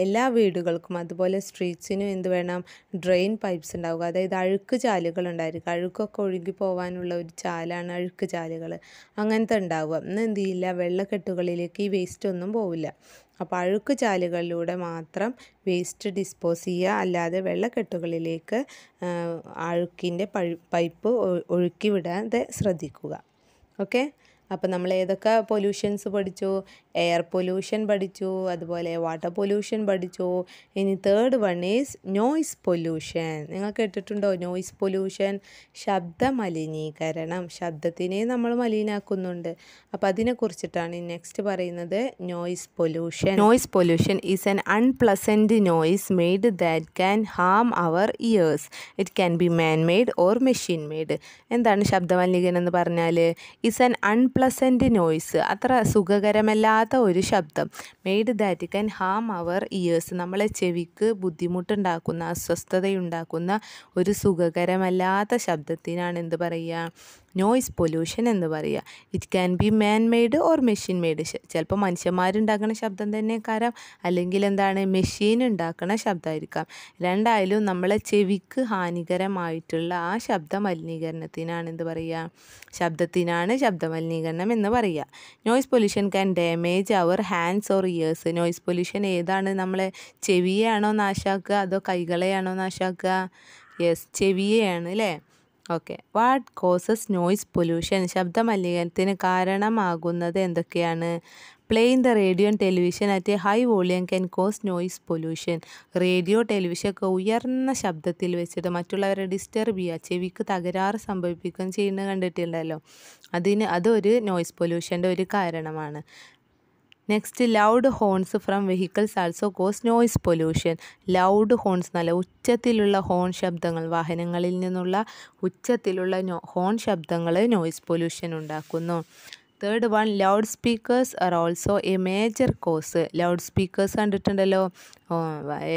എല്ലാ വീടുകൾക്കും അതുപോലെ സ്ട്രീറ്റ്സിനും എന്ത് വേണം, ഡ്രെയിൻ പൈപ്സ് ഉണ്ടാവുക. അതായത് അഴുക്ക് ചാലുകൾ ഉണ്ടായിരിക്കും. അഴുക്കൊക്കെ ഒഴുകി പോകാനുള്ള ഒരു ചാലാണ് അഴുക്ക് ചാലുകൾ, അങ്ങനത്തെ ഉണ്ടാവുക. ഇന്ന് എന്ത് ചെയ്യില്ല, വെള്ളക്കെട്ടുകളിലേക്ക് ഈ വേസ്റ്റ് ഒന്നും പോവില്ല. അപ്പോൾ അഴുക്ക് ചാലുകളിലൂടെ മാത്രം വേസ്റ്റ് ഡിസ്പോസ് ചെയ്യുക, അല്ലാതെ വെള്ളക്കെട്ടുകളിലേക്ക് അഴുക്കിൻ്റെ പൈപ്പ് ഒഴുക്കി വിടാതെ ശ്രദ്ധിക്കുക. ഓക്കെ, അപ്പോൾ നമ്മൾ ഏതൊക്കെ പൊല്യൂഷൻസ് പഠിച്ചു? എയർ പൊല്യൂഷൻ പഠിച്ചു, അതുപോലെ വാട്ടർ പൊല്യൂഷൻ പഠിച്ചു. ഇനി third one is noise pollution. നിങ്ങൾ കേട്ടിട്ടുണ്ടോ നോയ്സ് പൊല്യൂഷൻ? ശബ്ദ മലിനീകരണം, ശബ്ദത്തിനെ നമ്മൾ മലിനാക്കുന്നുണ്ട്. അപ്പോൾ അതിനെക്കുറിച്ചിട്ടാണ് നെക്സ്റ്റ് പറയുന്നത്, noise pollution. Noise pollution is an unpleasant noise made that can harm our ears. It can be man made or machine made. എന്താണ് ശബ്ദ മലിനീകരണം എന്ന് പറഞ്ഞാൽ? ഈസ് ആൻ അൺപ്ലസൻറ്റ് നോയ്സ്, അത്ര സുഖകരമല്ലാത്ത ഒരു ശബ്ദം. Made that can harm our ears, നമ്മളെ ചെവിക്ക് ബുദ്ധിമുട്ടുണ്ടാക്കുന്ന, അസ്വസ്ഥതയുണ്ടാക്കുന്ന ഒരു സുഖകരമല്ലാത്ത ശബ്ദത്തിനാണ് എന്ത് പറയുക, നോയ്സ് പൊല്യൂഷൻ എന്ന് പറയുക. It can be man made or machine made. ചിലപ്പോൾ മനുഷ്യന്മാരുണ്ടാക്കുന്ന ശബ്ദം തന്നെ കാരണം, അല്ലെങ്കിൽ എന്താണ്, മെഷീൻ ഉണ്ടാക്കുന്ന ശബ്ദമായിരിക്കാം. രണ്ടായാലും നമ്മളെ ചെവിക്ക് ഹാനികരമായിട്ടുള്ള ആ ശബ്ദ മലിനീകരണത്തിനാണ് എന്ത് പറയുക, ശബ്ദത്തിനാണ് ശബ്ദ മലിനീകരണം എന്ന് പറയുക. Noise pollution can damage our hands or ears. Noise pollution ഏതാണ്, നമ്മളെ ചെവിയെയാണോ നാശാക്കുക അതോ കൈകളെയാണോ നാശാക്കുക? യെസ്, ചെവിയെയാണ്, അല്ലേ. Okay, what causes noise pollution? ശബ്ദ മലിനീകരണത്തിന് കാരണമാകുന്നത് എന്തൊക്കെയാണ്? Playing the radio and television at A high volume can cos noise pollution. Radio, television ഒക്കെ ഉയർന്ന ശബ്ദത്തിൽ വെച്ചിട്ട് മറ്റുള്ളവരെ ഡിസ്റ്റർബ് ചെയ്യുക, ചെവിക്ക് തകരാറ് സംഭവിപ്പിക്കുകയും ചെയ്യുന്നത് കണ്ടിട്ടുണ്ടല്ലോ. അതൊരു നോയ്സ് പൊല്യൂഷൻ്റെ ഒരു കാരണമാണ്. Next, loud horns from vehicles also cause noise pollution. Loud horns, നല്ല ഉച്ചത്തിലുള്ള ഹോൺ ശബ്ദങ്ങൾ, വാഹനങ്ങളിൽ നിന്നുള്ള ഉച്ചത്തിലുള്ള ഹോൺ ശബ്ദങ്ങൾ നോയ്സ് പൊല്യൂഷൻ ഉണ്ടാക്കുന്നു. Third one, loud speakers are also a major cause. Loud speakers കണ്ടിട്ടുണ്ടല്ലോ,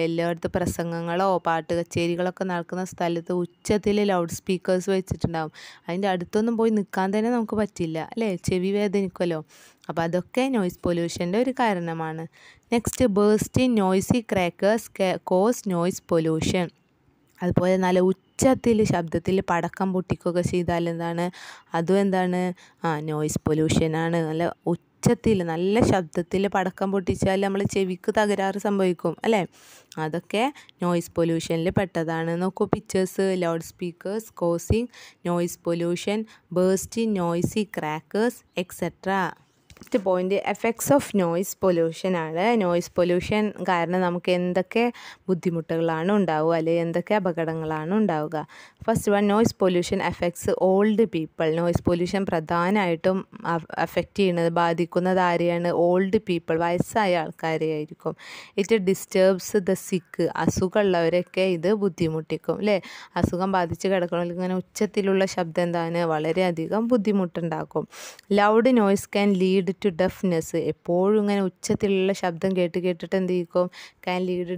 എല്ലായിടത്തും പ്രസംഗങ്ങളോ പാട്ട് കച്ചേരികളൊക്കെ നടക്കുന്ന സ്ഥലത്ത് ഉച്ചത്തിൽ ലൗഡ് സ്പീക്കേഴ്സ് വെച്ചിട്ടുണ്ടാകും. അതിൻ്റെ അടുത്തൊന്നും പോയി നിൽക്കാൻ തന്നെ നമുക്ക് പറ്റില്ല അല്ലേ, ചെവി വേദനിക്കുമല്ലോ. അപ്പോൾ അതൊക്കെ നോയ്സ് പൊല്യൂഷൻ്റെ ഒരു കാരണമാണ്. Next, bursting noisy crackers cause noise pollution. അതുപോലെ നല്ല ഉച്ചത്തിൽ ശബ്ദത്തിൽ പടക്കം പൊട്ടിക്കുകയൊക്കെ ചെയ്താൽ എന്താണ്, അതും എന്താണ്, നോയ്സ് പൊല്യൂഷനാണ്. നല്ല ഉച്ചത്തിൽ നല്ല ശബ്ദത്തിൽ പടക്കം പൊട്ടിച്ചാൽ നമ്മൾ ചെവിക്ക് തകരാറ് സംഭവിക്കും അല്ലേ, അതൊക്കെ നോയ്സ് പൊല്യൂഷനിൽ പെട്ടതാണ്. നോക്കൂ pictures. Loud speakers causing noise pollution, bursting noisy crackers etcetera. Next point, effects of noise pollution ആണ്. നോയ്സ് പൊല്യൂഷൻ കാരണം നമുക്ക് എന്തൊക്കെ ബുദ്ധിമുട്ടുകളാണ് ഉണ്ടാവുക, അല്ലെങ്കിൽ എന്തൊക്കെ അപകടങ്ങളാണ് ഉണ്ടാവുക. First one, noise pollution effects old people. Noise pollution പ്രധാനമായിട്ടും അഫക്റ്റ് ചെയ്യുന്നത്, ബാധിക്കുന്നത് ആരെയാണ്, ഓൾഡ് പീപ്പിൾ, വയസ്സായ ആൾക്കാരെ ആയിരിക്കും. ഇറ്റ് ഡിസ്റ്റർബ്സ് ദ സിക്ക്. അസുഖമുള്ളവരൊക്കെ ഇത് ബുദ്ധിമുട്ടിക്കും അല്ലേ. അസുഖം ബാധിച്ച് കിടക്കണമെങ്കിൽ ഇങ്ങനെ ഉച്ചത്തിലുള്ള ശബ്ദം എന്താണ്, വളരെയധികം ബുദ്ധിമുട്ടുണ്ടാക്കും. Loud noise can lead to deafness. എപ്പോഴും ഇങ്ങനെ ഉച്ചത്തിലുള്ള ശബ്ദം കേട്ടിട്ട് എന്ത് ചെയ്യും, ക്യാൻ ലീഡ്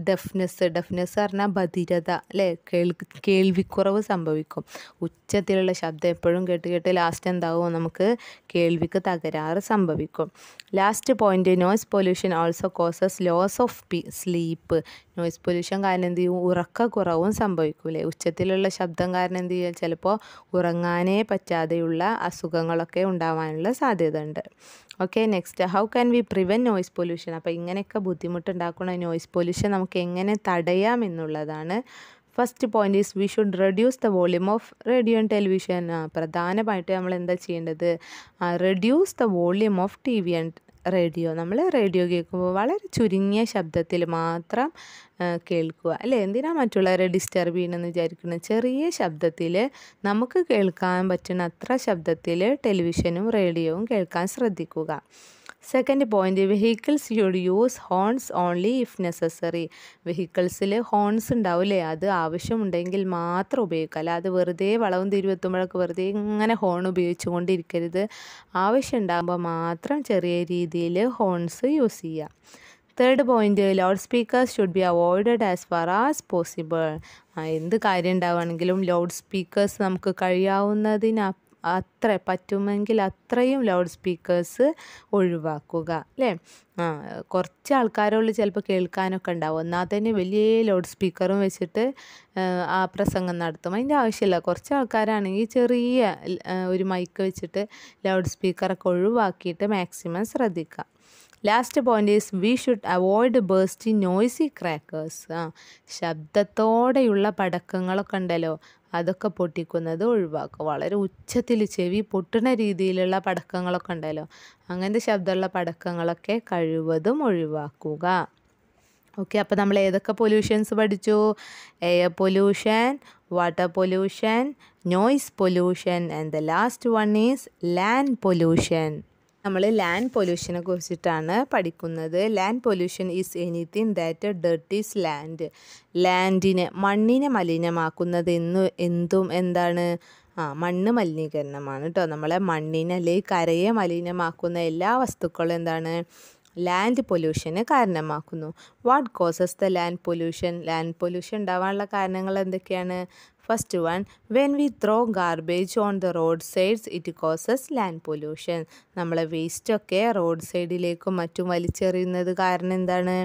ഡെഫ്നെസ് പറഞ്ഞാൽ ബധിരത അല്ലേ, കേൾവിക്കുറവ് സംഭവിക്കും. ഉച്ചത്തിലുള്ള ശബ്ദം എപ്പോഴും കേട്ട് ലാസ്റ്റ് എന്താവും, നമുക്ക് കേൾവിക്ക് തകരാറ് സംഭവിക്കും. Last point, noise pollution also causes loss of sleep. Noise pollution കാരണം എന്ത് ചെയ്യും, ഉറക്കക്കുറവും സംഭവിക്കൂലേ. ഉച്ചത്തിലുള്ള ശബ്ദം കാരണം എന്ത് ചെയ്യുക, ചിലപ്പോൾ ഉറങ്ങാനേ പറ്റാതെയുള്ള അസുഖങ്ങളൊക്കെ ഉണ്ടാവാനുള്ള സാധ്യത ഉണ്ട്. Okay, next, how can we prevent noise pollution. അപ്പോൾ ഇങ്ങനെയൊക്കെ ബുദ്ധിമുട്ടുണ്ടാക്കുന്ന നോയ്സ് പൊല്യൂഷൻ നമുക്ക് എങ്ങനെ തടയാം എന്നുള്ളതാണ്. First point is we should reduce the volume of radio and television. പ്രധാനമായിട്ട് നമ്മൾ എന്താ ചെയ്യേണ്ടത്, reduce the volume of TV and radio. നമ്മൾ റേഡിയോ കേൾക്കുമ്പോൾ വളരെ ചുരുങ്ങിയ ശബ്ദത്തിൽ മാത്രം കേൾക്കുക അല്ലേ. എന്തിനാ മറ്റുള്ളവരെ ഡിസ്റ്റർബ് ചെയ്യണമെന്ന് വിചാരിക്കുന്നത്, ചെറിയ ശബ്ദത്തിൽ നമുക്ക് കേൾക്കാൻ പറ്റുന്ന അത്ര ശബ്ദത്തിൽ ടെലിവിഷനും റേഡിയോവും കേൾക്കാൻ ശ്രദ്ധിക്കുക. Second point, vehicles should use horns only if necessary. വെഹിക്കിൾസിൽ ഹോൺസ് ഉണ്ടാവില്ലേ, അത് ആവശ്യമുണ്ടെങ്കിൽ മാത്രം ഉപയോഗിക്കുക. അല്ലാതെ വെറുതെ വളവും തിരിവെത്തുമ്പോഴൊക്കെ വെറുതെ ഇങ്ങനെ ഹോൺ ഉപയോഗിച്ചു കൊണ്ടിരിക്കരുത്. ആവശ്യം ഉണ്ടാകുമ്പോൾ മാത്രം ചെറിയ രീതിയിൽ ഹോൺസ് യൂസ് ചെയ്യുക. Third point, loud speakers should be avoided as far as possible. എന്ത് കാര്യം ഉണ്ടാവുകയാണെങ്കിലും ലൗഡ് സ്പീക്കേഴ്സ് നമുക്ക് കഴിയാവുന്നതിന് അത്ര പറ്റുമെങ്കിൽ അത്രയും ലൗഡ് സ്പീക്കേഴ്സ് ഒഴിവാക്കുക അല്ലേ. കുറച്ച് ആൾക്കാരുള്ള ചിലപ്പോൾ കേൾക്കാനൊക്കെ ഉണ്ടാവും, എന്നാൽ തന്നെ വലിയ ലൗഡ് സ്പീക്കറും വെച്ചിട്ട് ആ പ്രസംഗം നടത്തും. അതിൻ്റെ ആവശ്യമില്ല. കുറച്ച് ആൾക്കാരാണെങ്കിൽ ചെറിയ ഒരു മൈക്ക് വെച്ചിട്ട് ലൗഡ് സ്പീക്കറൊക്കെ ഒഴിവാക്കിയിട്ട് മാക്സിമം ശ്രദ്ധിക്കുക. Last point is we should avoid bursting noisy crackers. ശബ്ദത്തോടെയുള്ള പടക്കങ്ങളൊക്കെ ഉണ്ടല്ലോ, അതൊക്കെ പൊട്ടിക്കുന്നത് ഒഴിവാക്കുക. വളരെ ഉച്ചത്തിൽ ചെവി പൊട്ടുന്ന രീതിയിലുള്ള പടക്കങ്ങളൊക്കെ ഉണ്ടല്ലോ, അങ്ങനത്തെ ശബ്ദമുള്ള പടക്കങ്ങളൊക്കെ കഴിവതും ഒഴിവാക്കുക. ഓക്കെ, അപ്പോൾ നമ്മൾ ഏതൊക്കെ പൊല്യൂഷൻസ് പഠിച്ചു, air pollution, water pollution, noise pollution and the last one is land pollution. നമ്മൾ ലാൻഡ് പൊല്യൂഷനെ കുറിച്ചിട്ടാണ് പഠിക്കുന്നത്. Land pollution is anything that dirties land. മണ്ണിനെ മലിനമാക്കുന്നത് എന്താണ്, മണ്ണ് മലിനീകരണമാണ് കേട്ടോ. നമ്മളെ മണ്ണിനെ അല്ലെങ്കിൽ കരയെ മലിനമാക്കുന്ന എല്ലാ വസ്തുക്കളും എന്താണ്, ലാൻഡ് പൊല്യൂഷന് കാരണമാക്കുന്നു. What causes the land pollution. Land pollution ഉണ്ടാവാനുള്ള കാരണങ്ങൾ എന്തൊക്കെയാണ്? First one, when we throw garbage on the road sides it causes land pollution. നമ്മളെ വേസ്റ്റൊക്കെ റോഡ് സൈഡിലേക്കും മറ്റും വലിച്ചെറിയുന്നത് കാരണം എന്താണ്,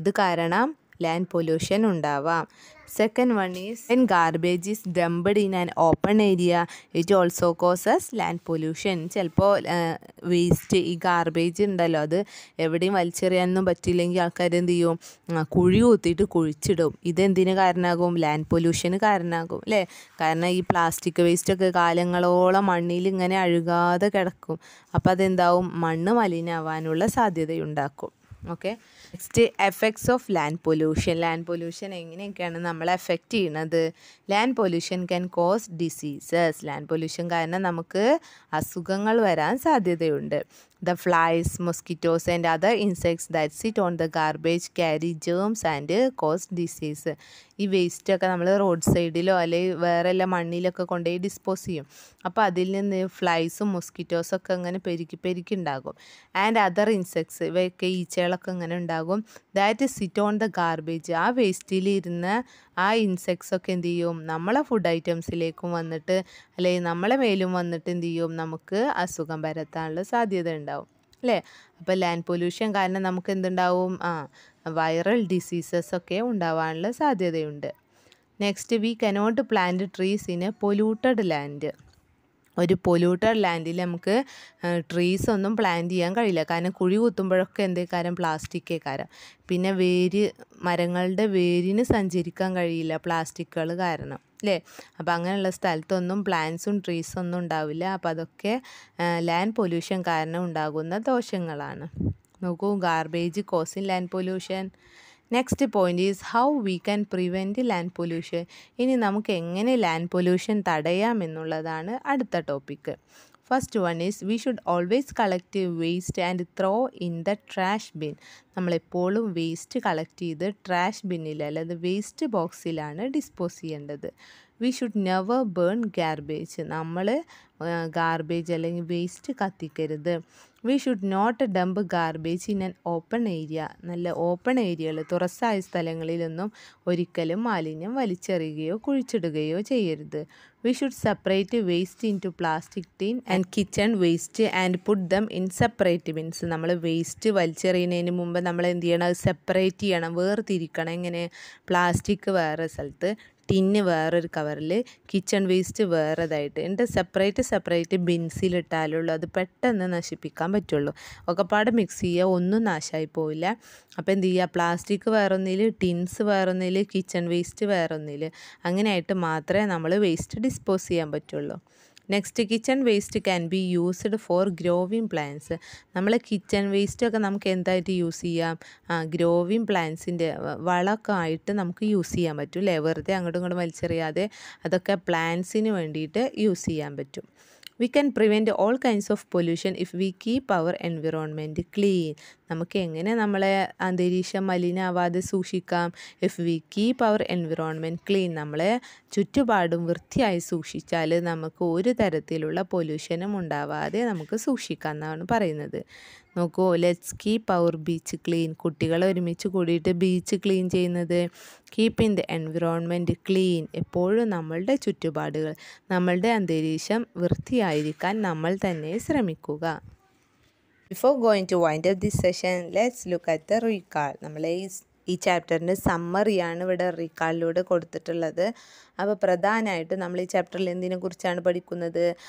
ഇത് കാരണം ലാൻഡ് പൊല്യൂഷൻ ഉണ്ടാവാം. Second one is when garbage is dumped in an open area it also causes land pollution. ചിലപ്പോൾ വേസ്റ്റ് ഈ ഗാർബേജ് ഉണ്ടല്ലോ, അത് എവിടെയും വലിച്ചെറിയാനൊന്നും പറ്റില്ലെങ്കിൽ ആൾക്കാർ എന്ത് ചെയ്യും, കുഴി കുത്തിയിട്ട് കുഴിച്ചിടും. ഇതെന്തിന് കാരണമാകും, ലാൻഡ് പൊല്യൂഷന് കാരണമാകും അല്ലേ. കാരണം ഈ പ്ലാസ്റ്റിക് വേസ്റ്റൊക്കെ കാലങ്ങളോളം മണ്ണിൽ ഇങ്ങനെ അഴുകാതെ കിടക്കും. അപ്പോൾ അതെന്താവും, മണ്ണ് മലിനമാവാനുള്ള സാധ്യതയുണ്ടാക്കും. Okay, next effects of land pollution. Land pollution എങ്ങനെയൊക്കെയാണ് നമ്മളെ എഫക്റ്റ് ചെയ്യുന്നത്? Land pollution can cause diseases. Land pollution കാരണം നമുക്ക് അസുഖങ്ങൾ വരാൻ സാധ്യതയുണ്ട്. The flies, mosquitoes and other insects that sit on the garbage carry germs and cause disease. ഈ വേസ്റ്റൊക്കെ നമ്മൾ റോഡ് സൈഡിലോ അല്ലെങ്കിൽ വേറെ എല്ലാ മണ്ണിലൊക്കെ കൊണ്ടുപോയി ഡിസ്പോസ് ചെയ്യും. അപ്പോൾ അതിൽ നിന്ന് ഫ്ലൈസും മൊസ്കിറ്റോസൊക്കെ ഇങ്ങനെ പെരുക്കി ഉണ്ടാകും. ആൻഡ് അതർ ഇൻസെക്ട്സ്, ഇവയൊക്കെ ഈച്ചകളൊക്കെ ഇങ്ങനെ ഉണ്ടാകും. That sit on the garbage. ആ വേസ്റ്റിൽ ഇരുന്ന ആ ഇൻസെക്ട്സൊക്കെ എന്ത് ചെയ്യും, നമ്മളെ ഫുഡ് ഐറ്റംസിലേക്കും വന്നിട്ട് അല്ലെങ്കിൽ നമ്മളെ മേലും വന്നിട്ട് എന്ത് ചെയ്യും, നമുക്ക് അസുഖം പരത്താനുള്ള സാധ്യത ഉണ്ടാവും അല്ലേ. അപ്പോൾ ലാൻഡ് പൊല്യൂഷൻ കാരണം നമുക്ക് എന്തുണ്ടാവും, വൈറൽ ഡിസീസസ് ഒക്കെ ഉണ്ടാവാനുള്ള സാധ്യതയുണ്ട്. Next, we cannot plant trees in A polluted land. ഒരു പൊല്യൂട്ടഡ് ലാൻഡിൽ നമുക്ക് ട്രീസ് ഒന്നും പ്ലാന്റ് ചെയ്യാൻ കഴിയില്ല. കാരണം കുഴി കുത്തുമ്പോഴൊക്കെ എന്തേക്കാരം, പ്ലാസ്റ്റിക്കേ കാരം. പിന്നെ മരങ്ങളുടെ വേരിന് സഞ്ചരിക്കാൻ കഴിയില്ല പ്ലാസ്റ്റിക്കുകൾ കാരണം അല്ലേ. അപ്പോൾ അങ്ങനെയുള്ള സ്ഥലത്തൊന്നും പ്ലാന്റ്സും ട്രീസൊന്നും ഉണ്ടാവില്ല. അപ്പോൾ അതൊക്കെ ലാൻഡ് പൊല്യൂഷൻ കാരണം ഉണ്ടാകുന്ന ദോഷങ്ങളാണ്. നോക്കൂ, garbage causing land pollution. Next point is how we can prevent land pollution. ഇനി നമുക്ക് എങ്ങനെ ലാൻഡ് പൊല്യൂഷൻ തടയാം എന്നുള്ളതാണ് അടുത്ത topic. First one is we should always collect waste and throw in the trash bin. നമ്മളെപ്പോഴും വേസ്റ്റ് കളക്ട് ചെയ്ത് trash ബിന്നിൽ അല്ലാതെ വേസ്റ്റ് ബോക്സിലാണ് ഡിസ്പോസ് ചെയ്യേണ്ടത്. We should never burn garbage. നമ്മൾ ഗാർബേജ് അല്ലെങ്കിൽ വേസ്റ്റ് കത്തിക്കരുത്. We should not dump garbage in an open area. നല്ല ഓപ്പൺ ഏരിയകൾ, തുറസായ സ്ഥലങ്ങളിലൊന്നും ഒരിക്കലും മാലിന്യം വലിച്ചെറിയുകയോ കുഴിച്ചിടുകയോ ചെയ്യരുത്. We should separate waste into plastic tin and kitchen waste and put them in separate bins. നമ്മൾ വേസ്റ്റ് വലിച്ചെറിയുന്നതിന് മുമ്പ് നമ്മൾ എന്ത് ചെയ്യണം, അത് സെപ്പറേറ്റ് ചെയ്യണം, വേർതിരിക്കണം. എങ്ങനെ, പ്ലാസ്റ്റിക് വേറെ സ്ഥലത്ത്, ടിന്ന് വേറൊരു കവറിൽ, കിച്ചൺ വേസ്റ്റ് വേറെതായിട്ട്, എന്നിട്ട് സെപ്പറേറ്റ് ബിൻസിലിട്ടാലുള്ളൂ അത് പെട്ടെന്ന് നശിപ്പിക്കാൻ പറ്റുള്ളൂ. ഒക്കെപ്പാടെ മിക്സ് ചെയ്യുക, ഒന്നും നാശമായി പോവില്ല. അപ്പോൾ എന്ത് ചെയ്യുക, പ്ലാസ്റ്റിക് വേറൊന്നിൽ, ടിൻസ് വേറൊന്നിൽ, കിച്ചൺ വേസ്റ്റ് വേറൊന്നിൽ, അങ്ങനെയായിട്ട് മാത്രമേ നമ്മൾ വേസ്റ്റ് ഡിസ്പോസ് ചെയ്യാൻ പറ്റുള്ളൂ. Next, kitchen waste can be used for growing plants. നമ്മൾ കിച്ചൺ വേസ്റ്റൊക്കെ നമുക്ക് എന്തായിട്ട് യൂസ് ചെയ്യാം, ഗ്രോവിങ് പ്ലാന്റ്സിൻ്റെ വളമൊക്കെ ആയിട്ട് നമുക്ക് യൂസ് ചെയ്യാൻ പറ്റും അല്ലേ. വെറുതെ അങ്ങോട്ടും ഇങ്ങോട്ടും വലിച്ചെറിയാതെ അതൊക്കെ പ്ലാന്റ്സിന് വേണ്ടിയിട്ട് യൂസ് ചെയ്യാൻ പറ്റും. We can prevent all kinds of pollution if we keep our environment clean. നമുക്ക് എങ്ങനെ നമ്മളെ അന്തരീക്ഷം മലിനമാവാതെ സൂക്ഷിക്കാം, if we keep our environment clean. നമ്മളെ ചുറ്റുപാടും വൃത്തിയായി സൂക്ഷിച്ചാൽ നമുക്ക് ഒരു തരത്തിലുള്ള പൊല്യൂഷനും ഉണ്ടാവാതെ നമുക്ക് സൂക്ഷിക്കാം എന്നാണ് പറയുന്നത്. നോക്കൂ, let's keep our beach clean. കുട്ടികൾ ഒരുമിച്ച് കൂടിയിട്ട് ബീച്ച് ക്ലീൻ ചെയ്യുന്നത്. Keeping the environment clean. എപ്പോഴും നമ്മളുടെ ചുറ്റുപാടുകൾ, നമ്മളുടെ അന്തരീക്ഷം വൃത്തിയായിരിക്കാൻ നമ്മൾ തന്നെ ശ്രമിക്കുക. Before going to wind up this session, let's look at the recall. നമ്മളെ ഈ ചാപ്റ്ററിൻ്റെ സമ്മറിയാണ് ഇവിടെ റീകാളിലൂടെ കൊടുത്തിട്ടുള്ളത്. അപ്പോൾ പ്രധാനമായിട്ടും നമ്മൾ ഈ ചാപ്റ്ററിൽ എന്തിനെ കുറിച്ചാണ് പഠിക്കുന്നത്,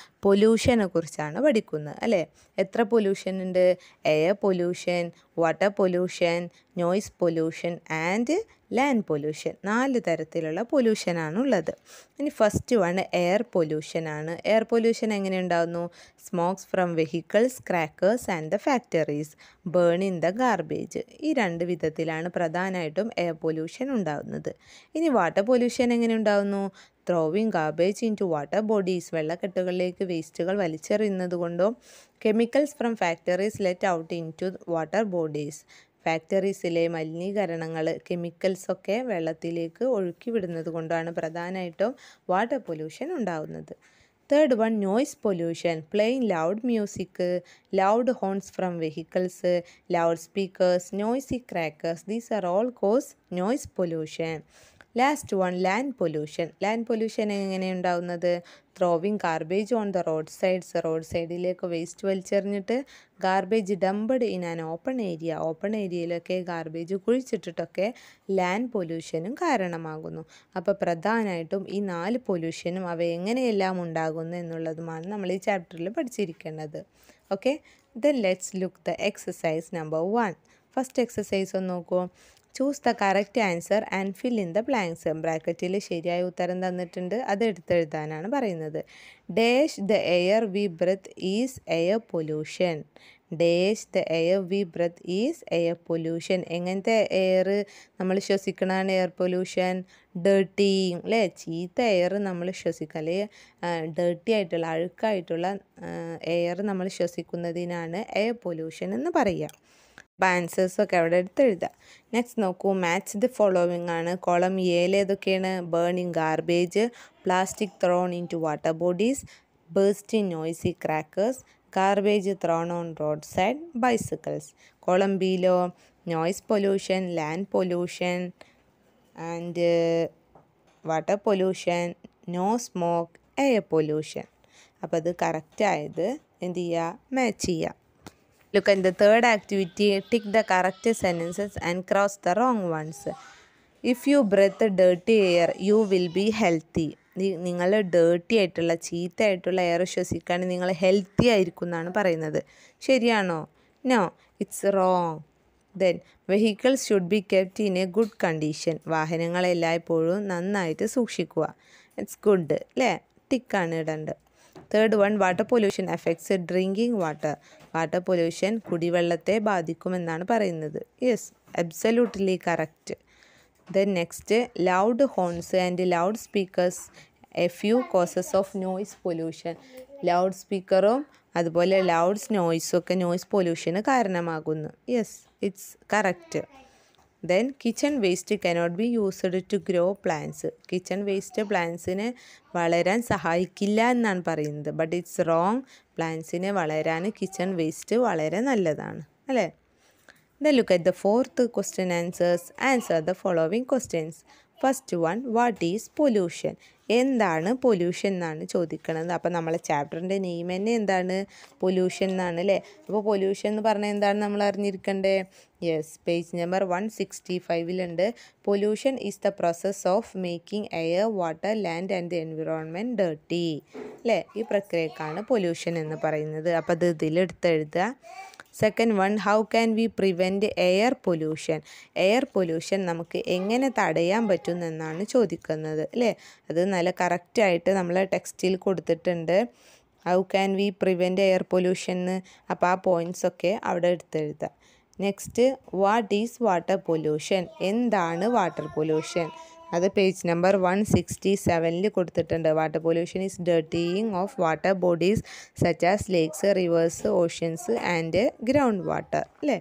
പൊല്യൂഷനെ കുറിച്ചാണ് പഠിക്കുന്നത് അല്ലേ. എത്ര പൊല്യൂഷൻ ഉണ്ട്, air pollution, water pollution, noise pollution and land pollution. 4 തരത്തിലുള്ള പൊല്യൂഷനാണ് ഉള്ളത്. ഇനി ഫസ്റ്റ് വൺ എയർ പൊല്യൂഷനാണ്. എയർ പൊല്യൂഷൻ എങ്ങനെ ഉണ്ടാകുന്നു, smokes from vehicles, crackers and the factories, burn in the garbage. ഈ 2 വിധത്തിലാണ് പ്രധാനമായിട്ടും എയർ പൊല്യൂഷൻ ഉണ്ടാകുന്നത്. ഇനി വാട്ടർ പൊല്യൂഷൻ എങ്ങനെ ഉണ്ടാകുന്നു, throwing garbage in to water bodies. വെള്ളക്കെട്ടുകളിലേക്ക് വേസ്റ്റുകൾ വലിച്ചെറിയുന്നത് കൊണ്ടോ, chemicals from factories let out in to water bodies. ഫാക്ടറീസിലെ മലിനീകരണങ്ങൾ, കെമിക്കൽസൊക്കെ വെള്ളത്തിലേക്ക് ഒഴുക്കി വിടുന്നത് കൊണ്ടാണ് പ്രധാനമായിട്ടും വാട്ടർ പൊല്യൂഷൻ ഉണ്ടാകുന്നത്. Third one, noise pollution, playing loud music, loud horns from vehicles, loud speakers, noisy crackers, these are all cause noise pollution. Last one, land pollution. Land pollution എങ്ങനെ ഉണ്ടാകുന്നത്, throwing garbage on the road sides. Road സൈഡിലേക്ക് waste വലിച്ചെറിഞ്ഞിട്ട് garbage dumped in an open area. Open ഏരിയയിലൊക്കെ garbage കുഴിച്ചിട്ടിട്ടൊക്കെ land പൊല്യൂഷനും കാരണമാകുന്നു. അപ്പോൾ പ്രധാനമായിട്ടും ഈ 4 പൊല്യൂഷനും അവ എങ്ങനെയെല്ലാം ഉണ്ടാകുന്നു എന്നുള്ളതുമാണ് നമ്മൾ ഈ ചാപ്റ്ററിൽ പഠിച്ചിരിക്കേണ്ടത്. Okay, then let's look the exercise number 1. First exercise ഒന്ന് നോക്കൂ. Choose the correct answer and fill in the blanks. ബ്രാക്കറ്റിൽ ശരിയായ ഉത്തരം തന്നിട്ടുണ്ട്, അത് എടുത്തെഴുതാനാണ് പറയുന്നത്. Dash the air we breathe is air pollution. Dash the air we breathe is air pollution. എങ്ങനത്തെ എയർ നമ്മൾ ശ്വസിക്കണതാണ് എയർ പൊല്യൂഷൻ, ഡേർട്ടി അല്ലേ, ചീത്ത എയർ നമ്മൾ ശ്വസിക്കുക, അല്ലെങ്കിൽ ഡേർട്ടി ആയിട്ടുള്ള അഴുക്കായിട്ടുള്ള എയർ നമ്മൾ ശ്വസിക്കുന്നതിനാണ് എയർ പൊല്യൂഷൻ എന്ന് പറയുക. അപ്പോൾ ആൻസേഴ്സൊക്കെ അവിടെ എടുത്ത് എഴുതാം. നെക്സ്റ്റ് നോക്കൂ, മാച്ച് ദി ഫോളോവിങ് ആണ്. കോളം എയിൽ ഏതൊക്കെയാണ്? Burning garbage, plastic thrown in to water bodies, bursting noisy crackers, garbage thrown on road side, bicycles. Column ബിയിലോ? Noise pollution, land pollution and water pollution, no smoke, air pollution. അപ്പോൾ അത് കറക്റ്റായത് എന്ത് ചെയ്യുക? Match ചെയ്യുക. Look at the third activity. Tick the correct sentences and cross the wrong ones. If you breathe dirty air, you will be healthy. നിങ്ങൾ dirty ആയിട്ടുള്ള ചീത്തയായിട്ടുള്ള air ശ്വസിക്കുകയാണെങ്കിൽ നിങ്ങൾ healthy ആയിരിക്കും എന്നാണ് പറയുന്നത്. ശരിയാണോ? No, it's wrong. Then vehicles should be kept in a good condition. വാഹനങ്ങൾ എല്ലായ്പ്പോഴും നന്നായിട്ട് സൂക്ഷിക്കുക. ഇറ്റ്സ് ഗുഡ് അല്ലേ? ടിക്കാണ് ഇടേണ്ടത്. Third one, water pollution effects drinking water. Water pollution കുടിവെള്ളത്തെ ബാധിക്കുമെന്നാണ് പറയുന്നത്. Yes, absolutely correct. Then next, loud horns and loud speakers a few causes of noise pollution. Loud സ്പീക്കറും അതുപോലെ ലൗഡ് നോയ്സും ഒക്കെ നോയ്സ് പൊല്യൂഷന് കാരണമാകുന്നു. Yes, it's correct. Then kitchen waste cannot be used to grow plants. Kitchen waste പ്ലാന്റ്സിന് വളരാൻ സഹായിക്കില്ല എന്നാണ് പറയുന്നത്. But it's wrong. പ്ലാന്റ്സിന് വളരാൻ കിച്ചൺ വേസ്റ്റ് വളരെ നല്ലതാണ് അല്ലേ? Then look at the fourth question answers. Answer the following questions. First one, what is pollution? എന്താണ് പൊല്യൂഷൻ എന്നാണ് ചോദിക്കുന്നത്. അപ്പോൾ നമ്മളെ ചാപ്റ്ററിൻ്റെ നെയിം തന്നെ എന്താണ്? പൊല്യൂഷൻ എന്നാണ് അല്ലേ? അപ്പോൾ പൊല്യൂഷൻ എന്ന് പറഞ്ഞാൽ എന്താണ് നമ്മൾ അറിഞ്ഞിരിക്കണ്ടേ? Yes, page number 165 pollution is the process of making air, water, land and environment dirty അല്ലേ? ഈ പ്രക്രിയക്കാണ് പൊല്യൂഷൻ എന്ന് പറയുന്നത്. അപ്പോൾ അത് ഇതിലെടുത്തെഴുതുക. Second one, how can we prevent air pollution? Air pollution നമുക്ക് എങ്ങനെ തടയാൻ പറ്റുമെന്നാണ് ചോദിക്കുന്നത് അല്ലേ? അത് നല്ല കറക്റ്റായിട്ട് നമ്മൾ ടെക്സ്റ്റിൽ കൊടുത്തിട്ടുണ്ട്. How can we prevent air pollution എന്ന്. അപ്പോൾ ആ പോയിൻറ്റ്സൊക്കെ അവിടെ എടുത്തെഴുതുക. Next, what is water pollution? എന്താണ് വാട്ടർ പൊല്യൂഷൻ? അത് പേജ് നമ്പർ 167 കൊടുത്തിട്ടുണ്ട്. Water pollution is dirtying of water bodies such as lakes, rivers, oceans and ground water അല്ലേ?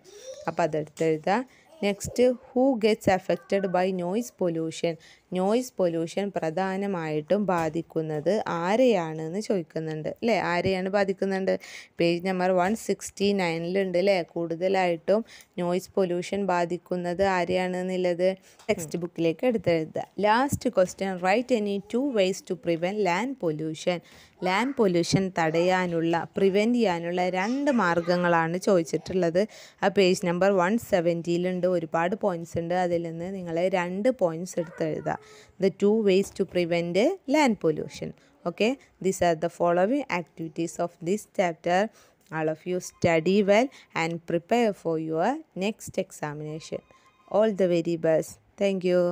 അപ്പോൾ അതെടുത്തെഴുതുക. Next, who gets affected by noise pollution? Noise pollution പ്രധാനമായിട്ടും ബാധിക്കുന്നത് ആരെയാണെന്ന് ചോദിക്കുന്നുണ്ട് അല്ലേ? ആരെയാണ് ബാധിക്കുന്നുണ്ട്? പേജ് നമ്പർ 169 അല്ലേ? കൂടുതലായിട്ടും നോയ്സ് പൊല്യൂഷൻ ബാധിക്കുന്നത് ആരെയാണെന്നുള്ളത് ടെക്സ്റ്റ് ബുക്കിലേക്ക് എടുത്തെഴുതുക. Last question, write any 2 ways to prevent land pollution. Land pollution തടയാനുള്ള, പ്രിവെൻറ്റ് ചെയ്യാനുള്ള 2 മാർഗ്ഗങ്ങളാണ് ചോദിച്ചിട്ടുള്ളത്. ആ പേജ് നമ്പർ 170 ഒരുപാട് പോയിൻറ്റ്സ് ഉണ്ട്. അതിൽ നിന്ന് നിങ്ങൾ 2 points എടുത്തെഴുതുക. The 2 ways to prevent land pollution. Okay, these are the following activities of this chapter. All of you study well and prepare for your next examination. All the very best. Thank you.